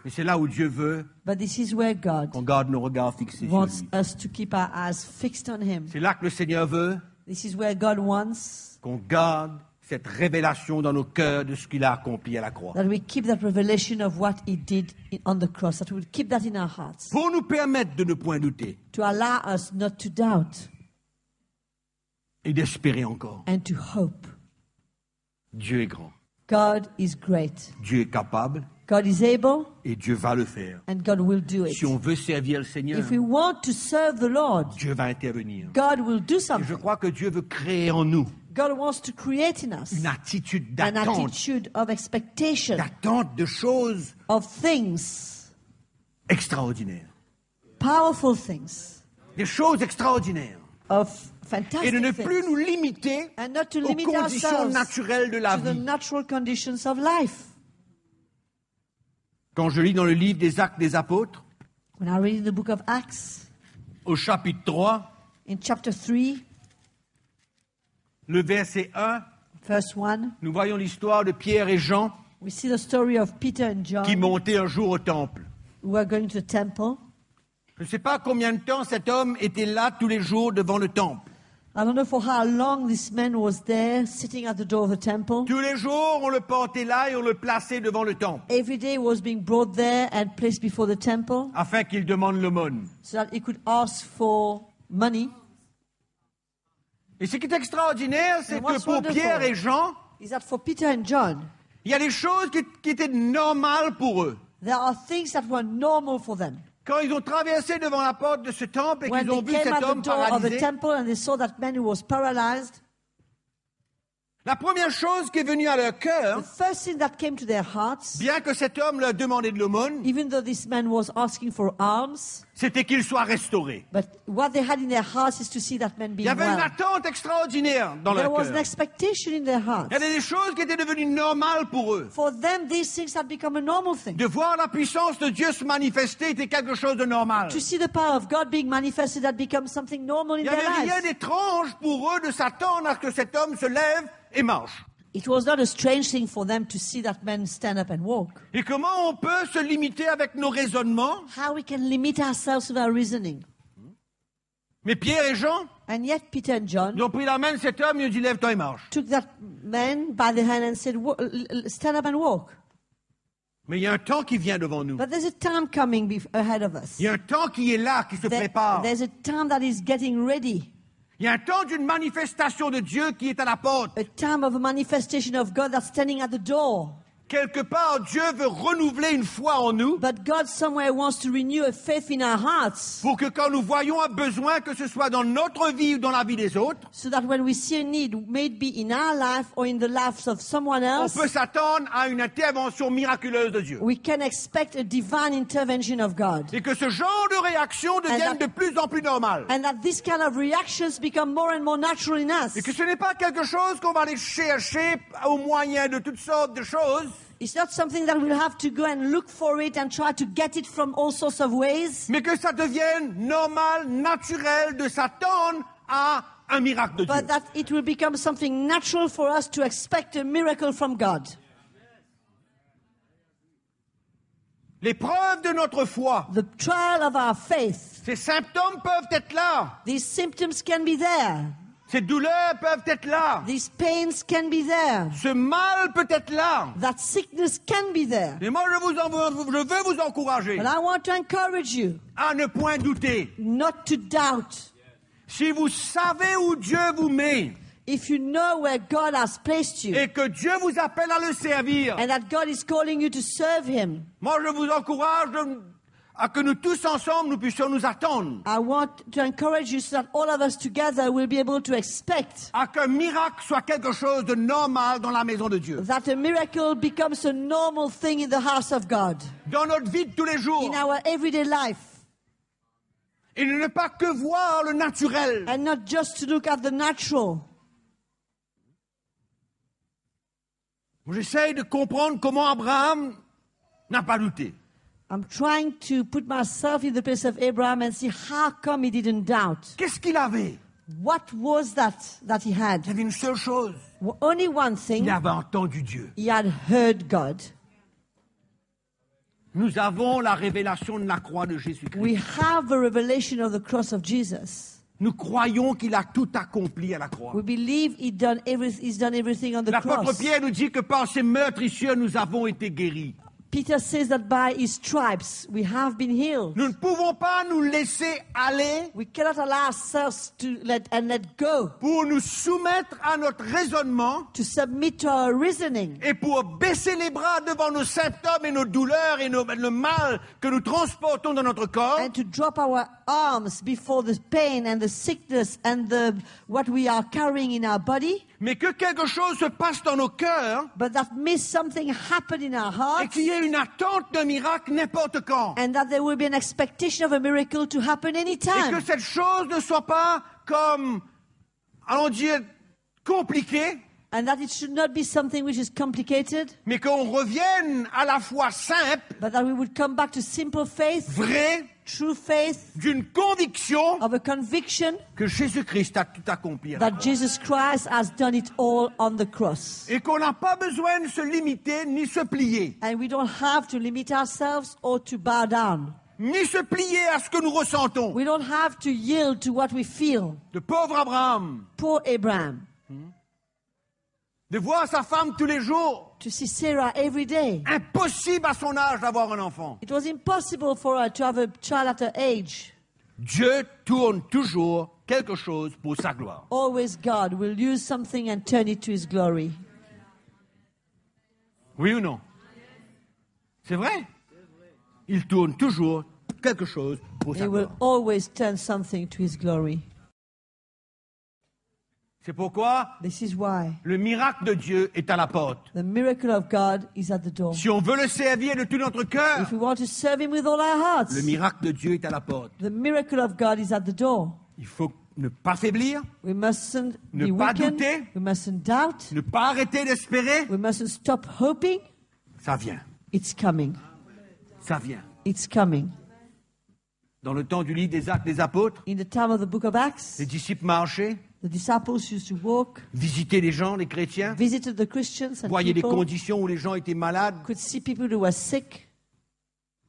A: mais c'est là où Dieu veut
B: but this is where God
A: qu'on garde nos regards fixés sur
B: wants
A: lui.
B: us to keep our eyes fixed on Him.
A: C'est là que le Seigneur veut
B: This is where God wants
A: qu'on garde cette révélation dans nos cœurs de ce qu'il a accompli à la croix.
B: that we keep that revelation of what He did on the cross, that we keep that in our hearts,
A: Pour nous permettre de ne point douter
B: to allow us not to doubt
A: et d'espérer encore.
B: and to hope.
A: Dieu est grand,
B: God is great.
A: Dieu est capable
B: God is able,
A: et Dieu va le faire.
B: and God will do it.
A: Si on veut servir le Seigneur,
B: If we want to serve the Lord,
A: Dieu va intervenir.
B: God will do
A: Et je
B: something.
A: crois que Dieu veut créer en nous
B: God wants to create in us
A: une attitude
B: an
A: d'attente,
B: attitude of expectation
A: d'attente de choses
B: of things,
A: extraordinaires.
B: powerful things,
A: Des choses extraordinaires.
B: of
A: Et
B: fantastic
A: de ne
B: things,
A: plus nous limiter
B: and not to
A: aux
B: limit
A: conditions
B: ourselves
A: naturelles de la
B: to the
A: vie.
B: natural conditions of life.
A: Quand je lis dans le livre des Actes des Apôtres,
B: When I read in the book of Acts,
A: au chapitre 3,
B: in chapter 3,
A: le verset 1,
B: verse 1,
A: nous voyons l'histoire de Pierre et Jean
B: we see the story of Peter and
A: qui
B: John
A: montaient un jour au temple.
B: who were going to the temple.
A: Je ne sais pas combien de temps cet homme était là tous les jours devant le temple.
B: I don't know for how long this man was there, sitting at the door of the temple.
A: Tous les jours, on le portait là et on le plaçait devant le temple,
B: Every day he was being brought there and placed before the temple
A: afin qu'il demande l'aumône.
B: so that he could ask for money.
A: Et ce qui est extraordinaire, c'est
B: And
A: que
B: what's
A: pour
B: wonderful
A: Pierre et Jean,
B: is that for Peter and John,
A: il y a des choses qui étaient normales pour eux.
B: there are things that were normal for them.
A: Quand ils ont traversé devant la porte de ce temple et
B: When
A: qu'ils ont
B: they
A: vu
B: came
A: cet
B: at
A: homme
B: the door of the
A: paralysé,
B: temple and they saw that man who was paralyzed,
A: la première chose qui est venue à leur
B: the
A: cœur,
B: first thing that came to their hearts,
A: bien que cet homme leur demandait de l'aumône,
B: even though this man was asking for alms,
A: c'était qu'il soit restauré.
B: but what they had in their hearts is to see that man
A: Il y
B: being
A: avait une
B: well.
A: attente extraordinaire dans
B: There
A: leur
B: was an
A: cœur.
B: expectation in their hearts.
A: Il y avait des choses qui étaient devenues normales pour eux.
B: For them, these things had become a normal thing.
A: De voir la puissance de Dieu se manifester était quelque chose de normal.
B: To see the power of God being manifested had become something normal in
A: Il n'y
B: their
A: avait rien
B: lives.
A: d'étrange pour eux de s'attendre à ce que cet homme se lève et marche.
B: It was not a strange thing for them to see that man stand up and walk.
A: Et comment on peut se limiter avec nos raisonnements?
B: How we can limit ourselves with our reasoning.
A: Mais Pierre et Jean,
B: And yet Peter and John
A: ils ont pris la main de cet homme et ils ont dit lève-toi et marche.
B: took that man by the hand and said, stand up and walk.
A: Mais il y a un temps qui vient devant nous.
B: But there's a time coming ahead of us.
A: Il y a un temps qui est là, qui se prépare.
B: There's a time that is getting ready.
A: Il y a un temps d'une manifestation de Dieu qui est à la porte.
B: A time of a manifestation of God that's standing at the door.
A: Quelque part, Dieu veut renouveler une foi en nous
B: But God somewhere wants to renew a faith in our hearts
A: pour que quand nous voyons un besoin, que ce soit dans notre vie ou dans la vie des autres,
B: so that when we see a need, may it be in our life or in the lives of someone
A: on
B: else,
A: peut s'attendre à une intervention miraculeuse de Dieu.
B: we can expect a divine intervention of God.
A: Et que ce genre de réaction devienne de plus en plus normal.
B: And that this kind of reactions become more and more natural in us.
A: Et que ce n'est pas quelque chose qu'on va aller chercher au moyen de toutes sortes de choses,
B: It's not something that we'll have to go and look for it and try to get it from all sorts of ways,
A: mais que ça devienne normal, naturel de s'attendre à un miracle de Dieu.
B: but that it will become something natural for us to expect a miracle from God.
A: Les preuves de notre foi,
B: The trial of our faith,
A: ces symptômes peuvent être là,
B: these symptoms can be there.
A: ces douleurs peuvent être là,
B: These pains can be there.
A: ce mal peut être là.
B: That sickness can be there.
A: Et moi, je veux vous encourager
B: But I want to encourage you
A: à ne point douter.
B: not to doubt.
A: Si vous savez où Dieu vous met
B: If you know where God has placed you
A: et que Dieu vous appelle à le servir,
B: and that God is calling you to serve Him,
A: moi, je vous encourage à que nous tous ensemble, nous puissions nous attendre
B: I want to encourage you so that all of us together will be able to expect
A: à qu'un miracle soit quelque chose de normal dans la maison de Dieu.
B: that a miracle becomes a normal thing in the house of God,
A: Dans notre vie de tous les jours.
B: in our everyday life,
A: Et de ne pas que voir le naturel.
B: and not just to look at the natural.
A: J'essaye de comprendre comment Abraham n'a pas douté.
B: I'm trying to put myself in the place of Abraham and see how come he didn't doubt.
A: Qu'est-ce qu'il avait?
B: What was that he
A: Il y
B: had?
A: avait une seule chose.
B: Only one thing.
A: Il avait entendu Dieu.
B: He had heard God.
A: Nous avons la révélation de la croix de Jésus-Christ.
B: We have a revelation of the cross of Jesus.
A: Nous croyons qu'il a tout accompli à la croix.
B: We believe he's done everything on the
A: L'apôtre
B: cross.
A: Pierre nous dit que par ses meurtrissures, nous avons été guéris.
B: Peter says that by his stripes we have been healed.
A: Nous ne pouvons pas nous laisser aller
B: We cannot allow ourselves to let go,
A: pour nous soumettre à notre raisonnement
B: to submit to our reasoning,
A: et pour baisser les bras devant nos symptômes et nos douleurs et le mal que nous transportons dans notre corps.
B: and to drop our arms before the pain and the sickness and what we are carrying in our body,
A: Mais que quelque chose se passe dans nos cœurs
B: but that may something happen in our
A: et
B: hearts,
A: qu'il y ait une attente d'un miracle n'importe quand.
B: and that there will be an expectation of a miracle to happen
A: Et
B: anytime.
A: que cette chose ne soit pas comme, allons dire, compliquée,
B: And that it should not be something which is complicated,
A: mais qu'on revienne à la foi simple,
B: but that we would come back to simple faith,
A: vraie,
B: true faith,
A: d'une conviction
B: of a conviction
A: que Jésus-Christ a tout accompli.
B: that Jesus Christ has done it all on the cross.
A: Et qu'on n'a pas besoin de se limiter ni se plier.
B: And we don't have to limit ourselves or to bow down.
A: Ni se plier à ce que nous ressentons.
B: We don't have to yield to what we feel.
A: De pauvre Abraham,
B: Poor Abraham,
A: de voir sa femme tous les jours.
B: to see Sarah every day.
A: Impossible à son âge d'avoir un enfant.
B: It was impossible for her to have a child at her age.
A: Dieu tourne toujours quelque chose pour sa gloire.
B: Always God will use something and turn it to His glory.
A: Oui ou non? C'est vrai? Il tourne toujours quelque chose pour sa
B: He will
A: gloire.
B: always turn something to His glory.
A: C'est pourquoi
B: This is why
A: le miracle de Dieu est à la porte.
B: the miracle of God is at the door.
A: Si on veut le servir de tout notre cœur,
B: If we want to serve Him with all our hearts,
A: le miracle de Dieu est à la porte.
B: the miracle of God is at the door.
A: Il faut ne pas faiblir,
B: We mustn't
A: Ne
B: be
A: pas
B: weakened.
A: douter.
B: We mustn't doubt.
A: ne pas arrêter d'espérer.
B: We mustn't stop hoping.
A: Ça vient,
B: It's coming.
A: ça vient.
B: It's coming.
A: Dans le temps du livre des Actes des Apôtres,
B: In the time of the book of Acts,
A: les disciples marchaient,
B: the disciples used to walk,
A: visitaient les gens, les chrétiens,
B: visited the Christians and
A: voyaient les
B: people,
A: conditions où les gens étaient malades,
B: could see people who were sick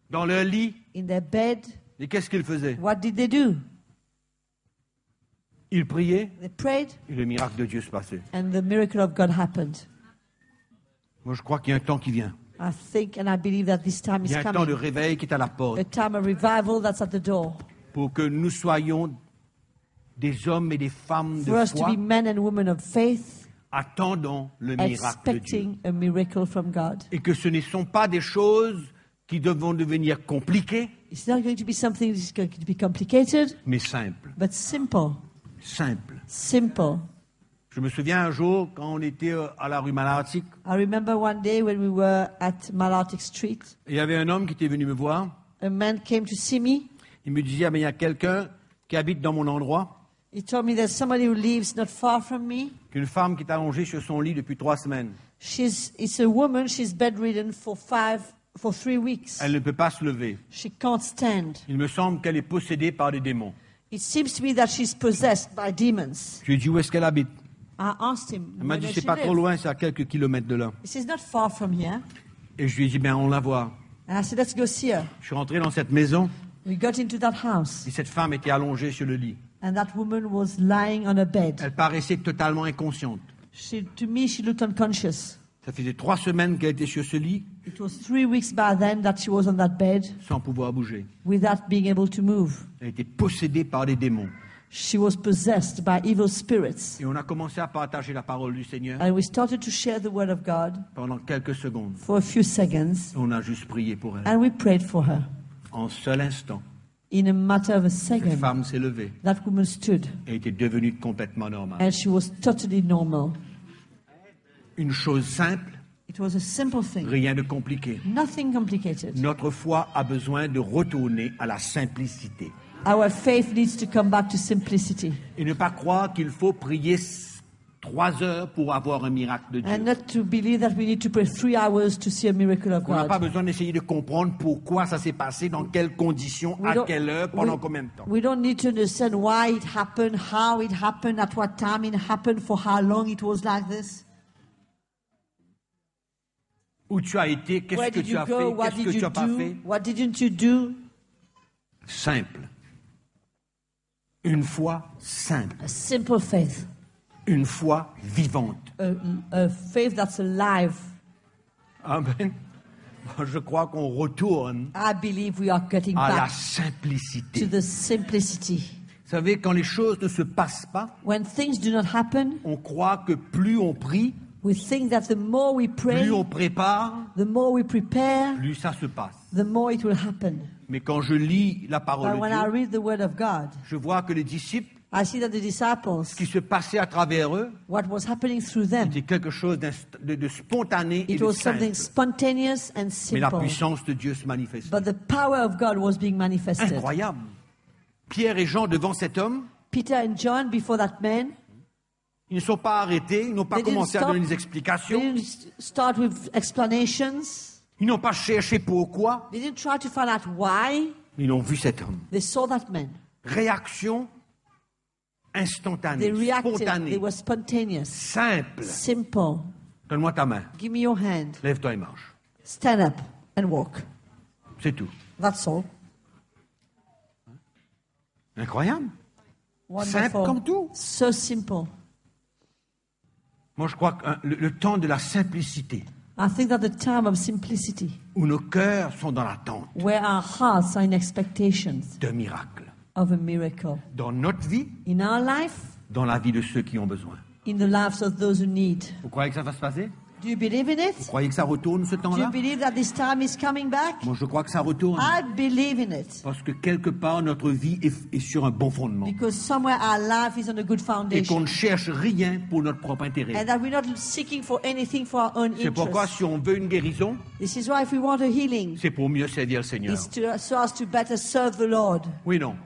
A: dans leur lit.
B: in their bed.
A: Et qu'est-ce qu'ils faisaient?
B: What did they do?
A: Ils priaient
B: They prayed,
A: et le miracle de Dieu se passait.
B: and the miracle of God happened.
A: Moi, je crois qu'il y a un temps qui vient.
B: I think and I believe that this time
A: Il
B: is
A: y a un temps de
B: coming.
A: réveil qui est à la porte
B: A time of revival that's at the door.
A: pour que nous soyons des hommes et des femmes
B: For
A: de
B: us to
A: foi
B: be men and women of faith,
A: attendant le miracle de Dieu.
B: expecting a miracle from God.
A: Et que ce ne sont pas des choses qui vont devenir compliquées,
B: It's not going to be something that's going to be complicated,
A: mais simples.
B: but simple.
A: Simples.
B: Simple.
A: Je me souviens un jour, quand on était à la rue Malartic,
B: I remember one day when we were at Malartic Street,
A: il y avait un homme qui était venu me voir.
B: a man came to see me.
A: Il me disait, ah, mais il y a quelqu'un qui habite dans mon endroit,
B: He told me there's somebody who lives not far from me.
A: qu'une femme qui est allongée sur son lit depuis 3 semaines.
B: It's a woman, she's bedridden for 3 weeks.
A: Elle ne peut pas se lever.
B: She can't stand.
A: Il me semble qu'elle est possédée par des démons.
B: It seems to me that she's possessed by demons.
A: Je lui ai dit, où est-ce qu'elle habite?
B: I asked him,
A: Elle m'a
B: where
A: dit,
B: does
A: c'est
B: she
A: pas trop
B: live?
A: loin, c'est à quelques kilomètres de là.
B: He says, not far from here.
A: Et je lui ai dit, ben, on la voit.
B: And I said, let's go see her.
A: Je suis rentré dans cette maison,
B: We got into that house,
A: et cette femme était allongée sur le lit.
B: and that woman was lying on a bed.
A: Elle paraissait totalement inconsciente.
B: To me, she looked unconscious.
A: Ça faisait 3 semaines qu'elle était sur ce lit,
B: It was 3 weeks by then that she was on that bed
A: sans pouvoir bouger.
B: without being able to move.
A: Elle était possédée par des démons.
B: She was possessed by evil spirits.
A: Et on a commencé à partager la parole du Seigneur
B: And we started to share the word of God
A: pendant quelques secondes.
B: for a few seconds,
A: On a juste prié pour elle.
B: and we prayed for her.
A: En seul instant,
B: In a matter of a
A: cette
B: second,
A: femme s'est levée
B: that woman stood,
A: et était devenue complètement normale.
B: and she was totally normal.
A: Une chose simple,
B: It was a simple thing,
A: rien de compliqué.
B: nothing complicated.
A: Notre foi a besoin de retourner à la simplicité.
B: Our faith needs to come back to simplicity,
A: Et ne pas croire qu'il faut prier 3 heures pour avoir un miracle de Dieu.
B: and not to believe that we need to pray 3 hours to see a miracle of
A: On n'a pas
B: God.
A: besoin d'essayer de comprendre pourquoi ça s'est passé, dans quelles conditions,
B: We
A: à
B: don't-
A: quelle heure, pendant combien de temps.
B: we don't need to understand why it happened, how it happened, at what time it happened, for how long it was like this.
A: Où tu as été, qu'est-ce
B: Where
A: que
B: did
A: tu
B: you
A: as
B: go?
A: fait,
B: What
A: qu'est-ce
B: did
A: que tu
B: you
A: n'as pas fait.
B: do? What didn't you do?
A: Simple. Une foi simple.
B: A simple faith.
A: Une foi vivante.
B: A faith that's alive.
A: Amen. Je crois qu'on retourne
B: I believe we are getting
A: à la
B: back to
A: simplicité.
B: the simplicity.
A: Vous savez, quand les choses ne se passent pas,
B: When things do not happen,
A: on croit que plus on prie,
B: we think that the more we pray,
A: plus on prépare,
B: the more we prepare,
A: plus ça se passe.
B: the more it will happen.
A: Mais quand je lis la parole
B: But
A: de
B: when I
A: Dieu,
B: read the word of God,
A: je vois que les disciples,
B: I see that the disciples,
A: ce qui se passait à travers eux,
B: what was happening through them,
A: c'était quelque chose de spontané et
B: it
A: de
B: was something
A: simple.
B: spontaneous and
A: Mais la
B: simple.
A: puissance de Dieu se manifestait.
B: But the power of God was being manifested.
A: Incroyable. Pierre et Jean devant cet homme,
B: Peter and John before that man,
A: Ils ne sont pas arrêtés, ils n'ont pas
B: They didn't
A: commencé à
B: stop.
A: donner des
B: They
A: explications,
B: didn't start with explanations.
A: ils n'ont pas cherché pourquoi,
B: They didn't try to find out why.
A: ils ont vu cet homme.
B: They saw that man.
A: Réaction
B: They
A: instantanée,
B: reacted.
A: spontanée,
B: They were spontaneous.
A: simple.
B: Simple.
A: Donne-moi ta main,
B: Give me your hand.
A: lève-toi et marche.
B: Stand up and walk.
A: C'est tout.
B: That's all.
A: Incroyable. Simple comme
B: Wonderful.
A: tout.
B: So simple.
A: Moi, je crois que le temps de la simplicité,
B: I think that the time of simplicity,
A: où nos cœurs sont dans l'attente
B: where our hearts are in expectations
A: d'un miracle,
B: of a miracle
A: dans notre vie,
B: in our life,
A: dans la vie de ceux qui ont besoin.
B: in the lives of those who need.
A: Vous croyez que ça va se passer?
B: Do you believe in
A: Vous
B: it?
A: croyez que ça retourne ce
B: Do you
A: temps-là?
B: believe that this time is coming back?
A: Moi, je crois que ça retourne.
B: I believe in it.
A: Parce que quelque part, notre vie est sur un bon fondement.
B: Because somewhere our life is on a good
A: Et qu'on
B: foundation.
A: ne cherche rien pour notre propre intérêt.
B: And that we're not seeking for anything for our own
A: C'est pourquoi,
B: interest.
A: si on veut une guérison,
B: This is why if we want a healing,
A: c'est pour mieux servir le Seigneur.
B: it's so as to better serve the Lord.
A: Oui, non.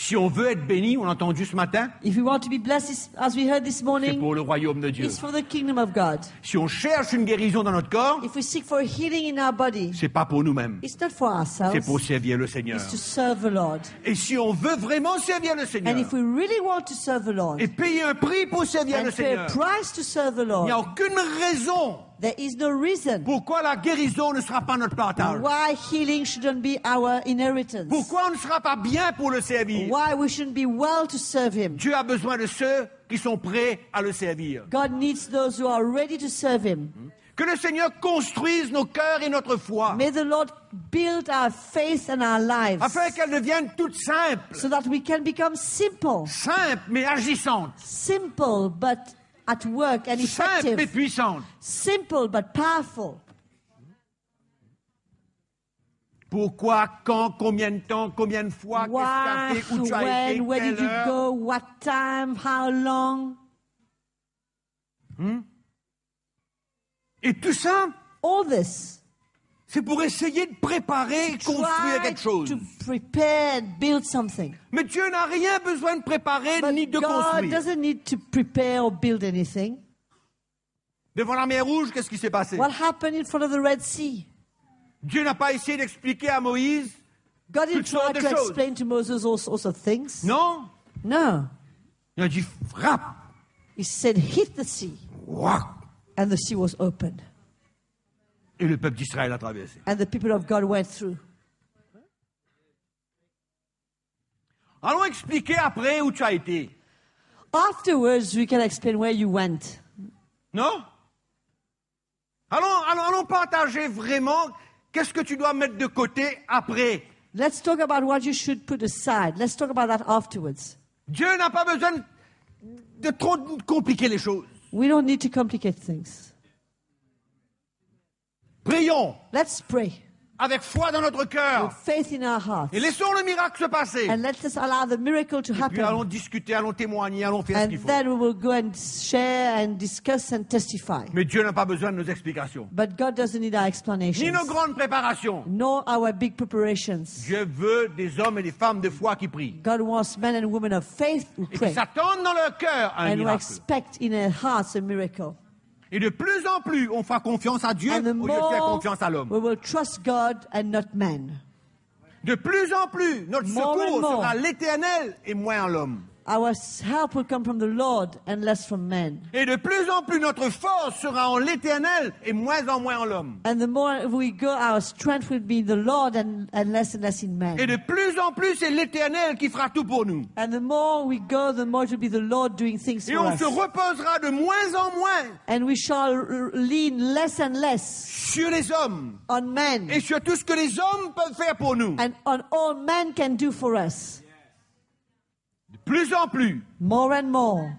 A: Si on veut être béni, on a entendu ce matin,
B: If we want to be blessed, as we heard this
A: c'est
B: morning,
A: pour le royaume de Dieu.
B: it's for the kingdom of God.
A: Si on cherche une guérison dans notre corps,
B: If we seek for healing in our body,
A: c'est pas pour nous-mêmes.
B: it's not for
A: C'est
B: ourselves,
A: pour servir le Seigneur.
B: it's to serve the Lord.
A: Et si on veut vraiment servir le Seigneur,
B: And if we really want to serve the Lord
A: et payer un prix pour servir le
B: and pay a
A: Seigneur,
B: price to serve the
A: il n'y a
B: Lord,
A: aucune raison
B: there is no reason
A: pourquoi la guérison ne sera pas notre partage.
B: why healing shouldn't be our inheritance.
A: Pourquoi on ne sera pas bien pour le servir.
B: Why we shouldn't be well to serve Him.
A: Dieu a besoin de ceux qui sont prêts à le servir.
B: God needs those who are ready to serve Him.
A: Que le Seigneur construise nos cœurs et notre foi,
B: May the Lord build our faith and our lives
A: afin qu'elles deviennent toutes simples,
B: so that we can become simple,
A: simples mais agissantes,
B: simple but at work and
A: simples mais
B: effective,
A: puissantes.
B: simple but powerful.
A: Pourquoi, quand, combien de temps, combien de fois,
B: Why,
A: qu'est-ce qu'il a fait, où tu as été,
B: when, where
A: quelle
B: did you
A: heure.
B: go, what time, how long?
A: Et tout ça,
B: All this.
A: c'est pour essayer de préparer et construire
B: Try
A: quelque chose.
B: to prepare and build something.
A: Mais Dieu n'a rien besoin de préparer
B: But
A: ni de
B: God
A: construire.
B: doesn't need to prepare or build anything.
A: Devant la mer Rouge, qu'est-ce qui s'est passé?
B: What happened in front of the Red Sea?
A: Dieu n'a pas essayé d'expliquer à Moïse.
B: God didn't
A: Toutes sortes
B: try
A: de
B: to
A: choses.
B: explain to Moses all sorts of things.
A: Non.
B: No.
A: Il a dit frappe.
B: He said, hit the sea.
A: Ouah.
B: And the sea was opened.
A: Et le peuple d'Israël a traversé.
B: And the people of God went through.
A: Allons expliquer après où tu as été.
B: Afterwards, we can explain where you went.
A: Non? Allons partager vraiment qu'est-ce que tu dois mettre de côté après.
B: Let's talk about what you should put aside. Let's talk about that afterwards.
A: Dieu n'a pas besoin de trop compliquer les choses.
B: We don't need to complicate things.
A: Prions
B: Let's pray
A: avec foi dans notre
B: with
A: cœur
B: faith in our hearts.
A: et laissons le miracle se passer.
B: And let us allow the miracle to
A: Puis allons
B: happen.
A: discuter, allons témoigner, allons faire ce
B: And
A: qu'il faut.
B: then we will go and share and discuss and testify.
A: Mais Dieu n'a pas besoin de nos explications,
B: But God doesn't need our
A: ni
B: explanations,
A: nos grandes préparations.
B: nor our big preparations.
A: Dieu veut des hommes et des femmes de foi qui prient
B: God wants men and women of faith who
A: et qui
B: pray
A: s'attendent dans leur cœur à un
B: and who
A: miracle.
B: expect in their hearts a miracle.
A: Et de plus en plus, on fera confiance à Dieu
B: And the
A: au lieu de faire
B: more
A: confiance à l'homme.
B: we will trust God and not man.
A: De plus en plus, notre
B: More and
A: secours
B: more.
A: sera l'Éternel et moins en l'homme.
B: Our help will come from the Lord and less from men.
A: Et de plus en plus, notre force sera en l'Éternel et moins en moins en l'homme.
B: And the more we go, our strength will be in the Lord and less in man.
A: Et de plus en plus, c'est l'Éternel qui fera tout pour nous.
B: And the more we go, the more it will be the Lord doing things
A: Et
B: for
A: on
B: us.
A: se reposera de moins en moins
B: And we shall lean less and less
A: sur les hommes
B: on men
A: et sur tout ce que les hommes peuvent faire pour nous.
B: and on all men can do for us.
A: De plus en plus,
B: More and more,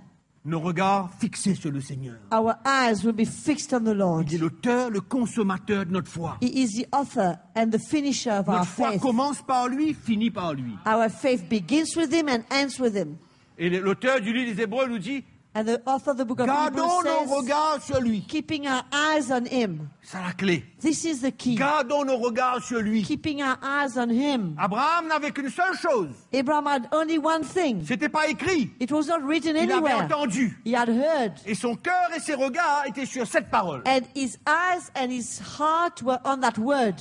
A: nos regards fixés sur le Seigneur.
B: our eyes will be fixed on the Lord.
A: Il est l'auteur, le consommateur de notre foi.
B: He is the author and the finisher of our
A: Notre foi
B: faith.
A: commence par lui, finit par lui.
B: Our faith begins with Him and ends with Him.
A: Et l'auteur du livre des Hébreux nous dit,
B: And the author of the book of
A: Gardons
B: Hebrews
A: nos
B: says,
A: regards sur lui.
B: keeping our eyes on him.
A: C'est la clé.
B: This is the key.
A: Gardons nos regards sur lui.
B: Keeping our eyes on him.
A: Abraham n'avait qu'une seule chose.
B: Abraham had only one thing.
A: C'était pas écrit.
B: It was not written
A: Il avait
B: anywhere.
A: entendu.
B: He had heard.
A: Et son cœur et ses regards étaient sur cette parole.
B: And his eyes and his heart were on that word.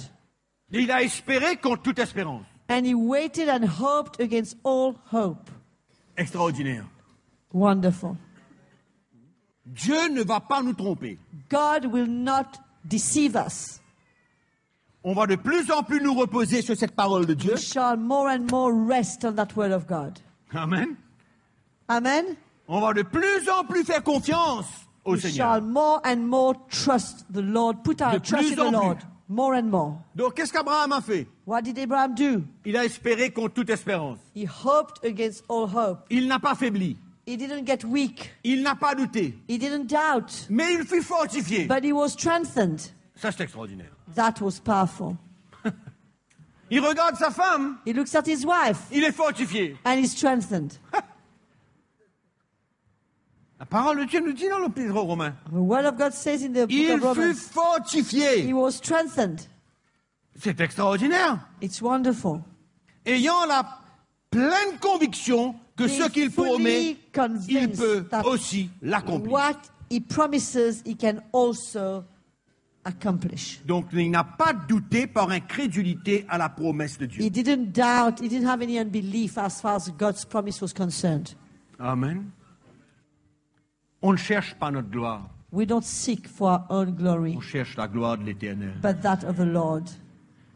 A: Et il a espéré contre toute espérance.
B: And he waited and hoped against all hope.
A: Extraordinaire.
B: Wonderful.
A: Dieu ne va pas nous tromper.
B: God will not deceive us.
A: On va de plus en plus nous reposer sur cette parole de Dieu.
B: We shall more and more rest on that word of God.
A: Amen.
B: Amen.
A: On va de plus en plus faire confiance au
B: We
A: Seigneur.
B: shall more and more trust the Lord, put our
A: De
B: trust in
A: plus en
B: the Lord.
A: plus.
B: More and more.
A: Donc, qu'est-ce qu'Abraham a fait?
B: What did Abraham do?
A: Il a espéré contre toute espérance.
B: He hoped against all hope.
A: Il n'a pas faibli.
B: He didn't get weak.
A: Il n'a pas douté.
B: He didn't doubt.
A: Mais il fut fortifié.
B: But he was strengthened.
A: Ça, c'est extraordinaire.
B: That was powerful.
A: Il regarde sa femme.
B: He looks at his wife
A: Il est fortifié.
B: and he's strengthened.
A: La parole de Dieu nous dit dans l'Épître aux Romains.
B: The word of God says in the book
A: Il
B: of
A: fut
B: Romans, he
A: fortifié.
B: was strengthened.
A: C'est extraordinaire.
B: It's wonderful.
A: Ayant la pleine conviction que
B: Being
A: ce qu'il promet,
B: fully
A: il
B: convinced
A: peut
B: that
A: aussi l'accomplir.
B: what he promises, he can also accomplish.
A: Donc il n'a pas douté par incrédulité à la promesse de Dieu.
B: He didn't doubt, he didn't have any unbelief as far as God's promise was concerned.
A: Amen. On ne cherche pas notre gloire,
B: We don't seek for our own glory,
A: on cherche la gloire de l'Éternel.
B: but that of the Lord.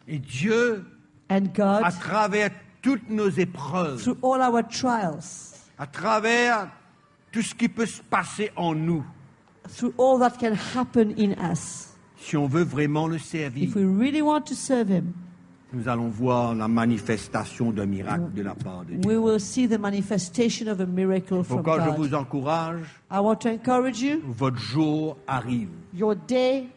A: Et Dieu,
B: And God,
A: à travers toutes nos épreuves,
B: through all our trials,
A: à travers tout ce qui peut se passer en nous,
B: through all that can happen in us,
A: si on veut vraiment le servir,
B: if we really want to serve him,
A: nous allons voir la manifestation d'un miracle de la part de Dieu.
B: we will see the manifestation of a miracle from
A: Pourquoi je
B: God.
A: vous encourage,
B: I want to encourage you.
A: votre jour arrive.
B: Your day,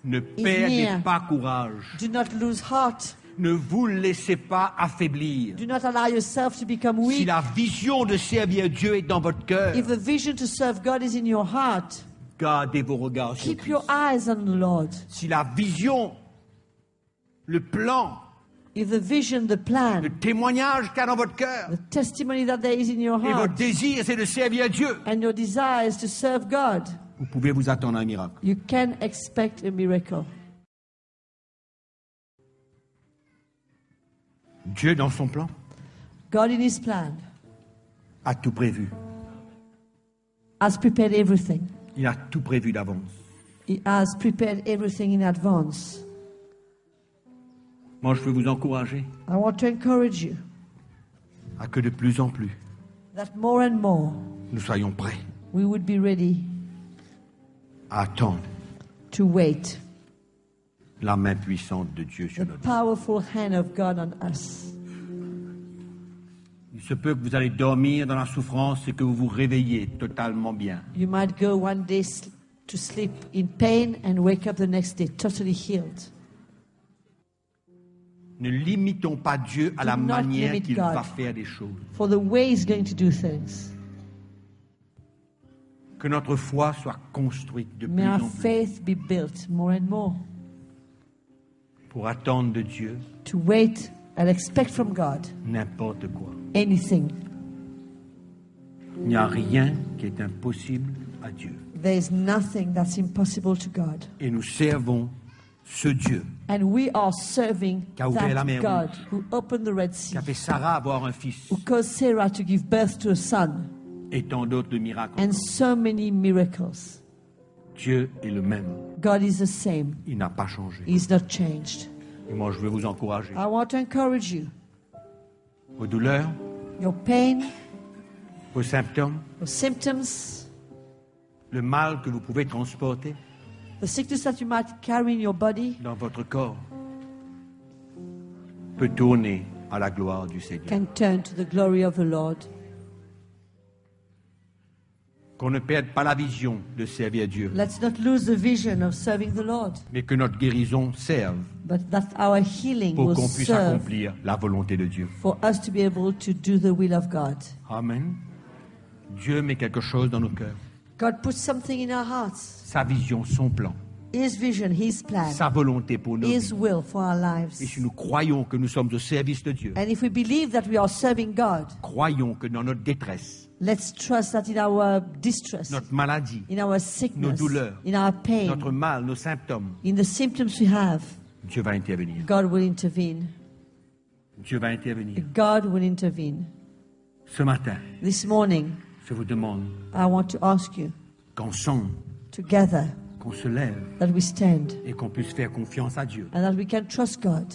A: Ne
B: near.
A: perdez pas courage.
B: do not lose heart.
A: Ne vous laissez pas affaiblir.
B: Do not allow yourself to become
A: Si
B: weak.
A: la vision de servir Dieu est dans votre cœur,
B: If the vision to serve God is in your heart,
A: gardez vos regards sur
B: keep
A: Christ.
B: your eyes on the Lord.
A: Si la vision, le plan,
B: If the vision, the
A: le
B: plan,
A: témoignage qu'il y a dans votre cœur
B: the testimony that there is in your
A: et votre
B: heart,
A: désir, c'est de servir Dieu,
B: and your desire is to serve God,
A: vous pouvez vous attendre à un miracle.
B: you can expect a miracle.
A: Dieu, dans son plan,
B: God, in His plan,
A: a tout prévu.
B: has prepared everything.
A: Il a tout prévu d'avance.
B: He has prepared everything in advance.
A: Moi, je veux vous encourager
B: I want to encourage you
A: à que de plus en plus,
B: that more and more
A: nous soyons prêts
B: we would be ready
A: à attendre
B: to wait
A: la main puissante de Dieu sur
B: the
A: notre vie.
B: powerful hand of God on us.
A: Il se peut que vous allez dormir dans la souffrance et que vous vous réveillez totalement bien.
B: You might go one day to sleep in pain and wake up the next day totally healed.
A: Ne limitons pas Dieu à
B: Do
A: la
B: not
A: manière
B: limit
A: qu'il
B: God.
A: va faire des choses.
B: For the way He's going to do things.
A: Que notre foi soit construite de
B: May
A: plus
B: our
A: en plus
B: faith be built more and more
A: pour attendre de Dieu
B: to wait and expect from God
A: n'importe quoi.
B: anything.
A: Il n'y a rien qui est impossible à Dieu.
B: There is nothing that's impossible to God.
A: Et nous servons ce Dieu
B: And we are serving
A: Qui a ouvert la
B: that
A: mer
B: God
A: rouge.
B: who opened the Red
A: qui
B: Sea,
A: a fait Sarah avoir un fils
B: who caused Sarah to give birth to a son,
A: et tant d'autres de miracles.
B: and so many miracles.
A: Dieu est le même.
B: God is the same.
A: Il n'a pas changé.
B: He's not changed.
A: Et moi, je veux vous encourager.
B: I want to encourage you.
A: Vos douleurs,
B: Your pain,
A: vos symptômes,
B: your symptoms,
A: le mal que vous pouvez transporter
B: the sickness that you might carry in your body
A: dans votre corps peut tourner à la gloire du Seigneur.
B: can turn to the glory of the Lord.
A: Qu'on ne perde pas la vision de servir Dieu,
B: Let's not lose the vision of serving the Lord,
A: mais que notre guérison serve
B: but that our healing
A: pour
B: will
A: qu'on puisse
B: serve
A: accomplir la volonté de Dieu.
B: for us to be able to do the will of God.
A: Amen. Dieu met quelque chose dans nos cœurs.
B: God puts something in our hearts.
A: Sa vision, son plan,
B: His vision, His plan,
A: sa volonté pour nos
B: His
A: vies.
B: will for our lives.
A: Et si nous croyons que nous sommes au service de Dieu,
B: And if we believe that we are serving God,
A: croyons que dans notre détresse,
B: let's trust that in our distress,
A: notre maladie,
B: in our sickness,
A: nos douleurs,
B: in our pain,
A: notre mal, nos symptômes,
B: in the symptoms we have,
A: Dieu va intervenir.
B: God will intervene.
A: Dieu va intervenir.
B: God will intervene.
A: Ce matin,
B: This morning,
A: je vous demande
B: I want to ask you,
A: qu'ensemble,
B: together,
A: qu'on se lève
B: that we stand
A: et qu'on puisse faire confiance à Dieu.
B: and that we can trust God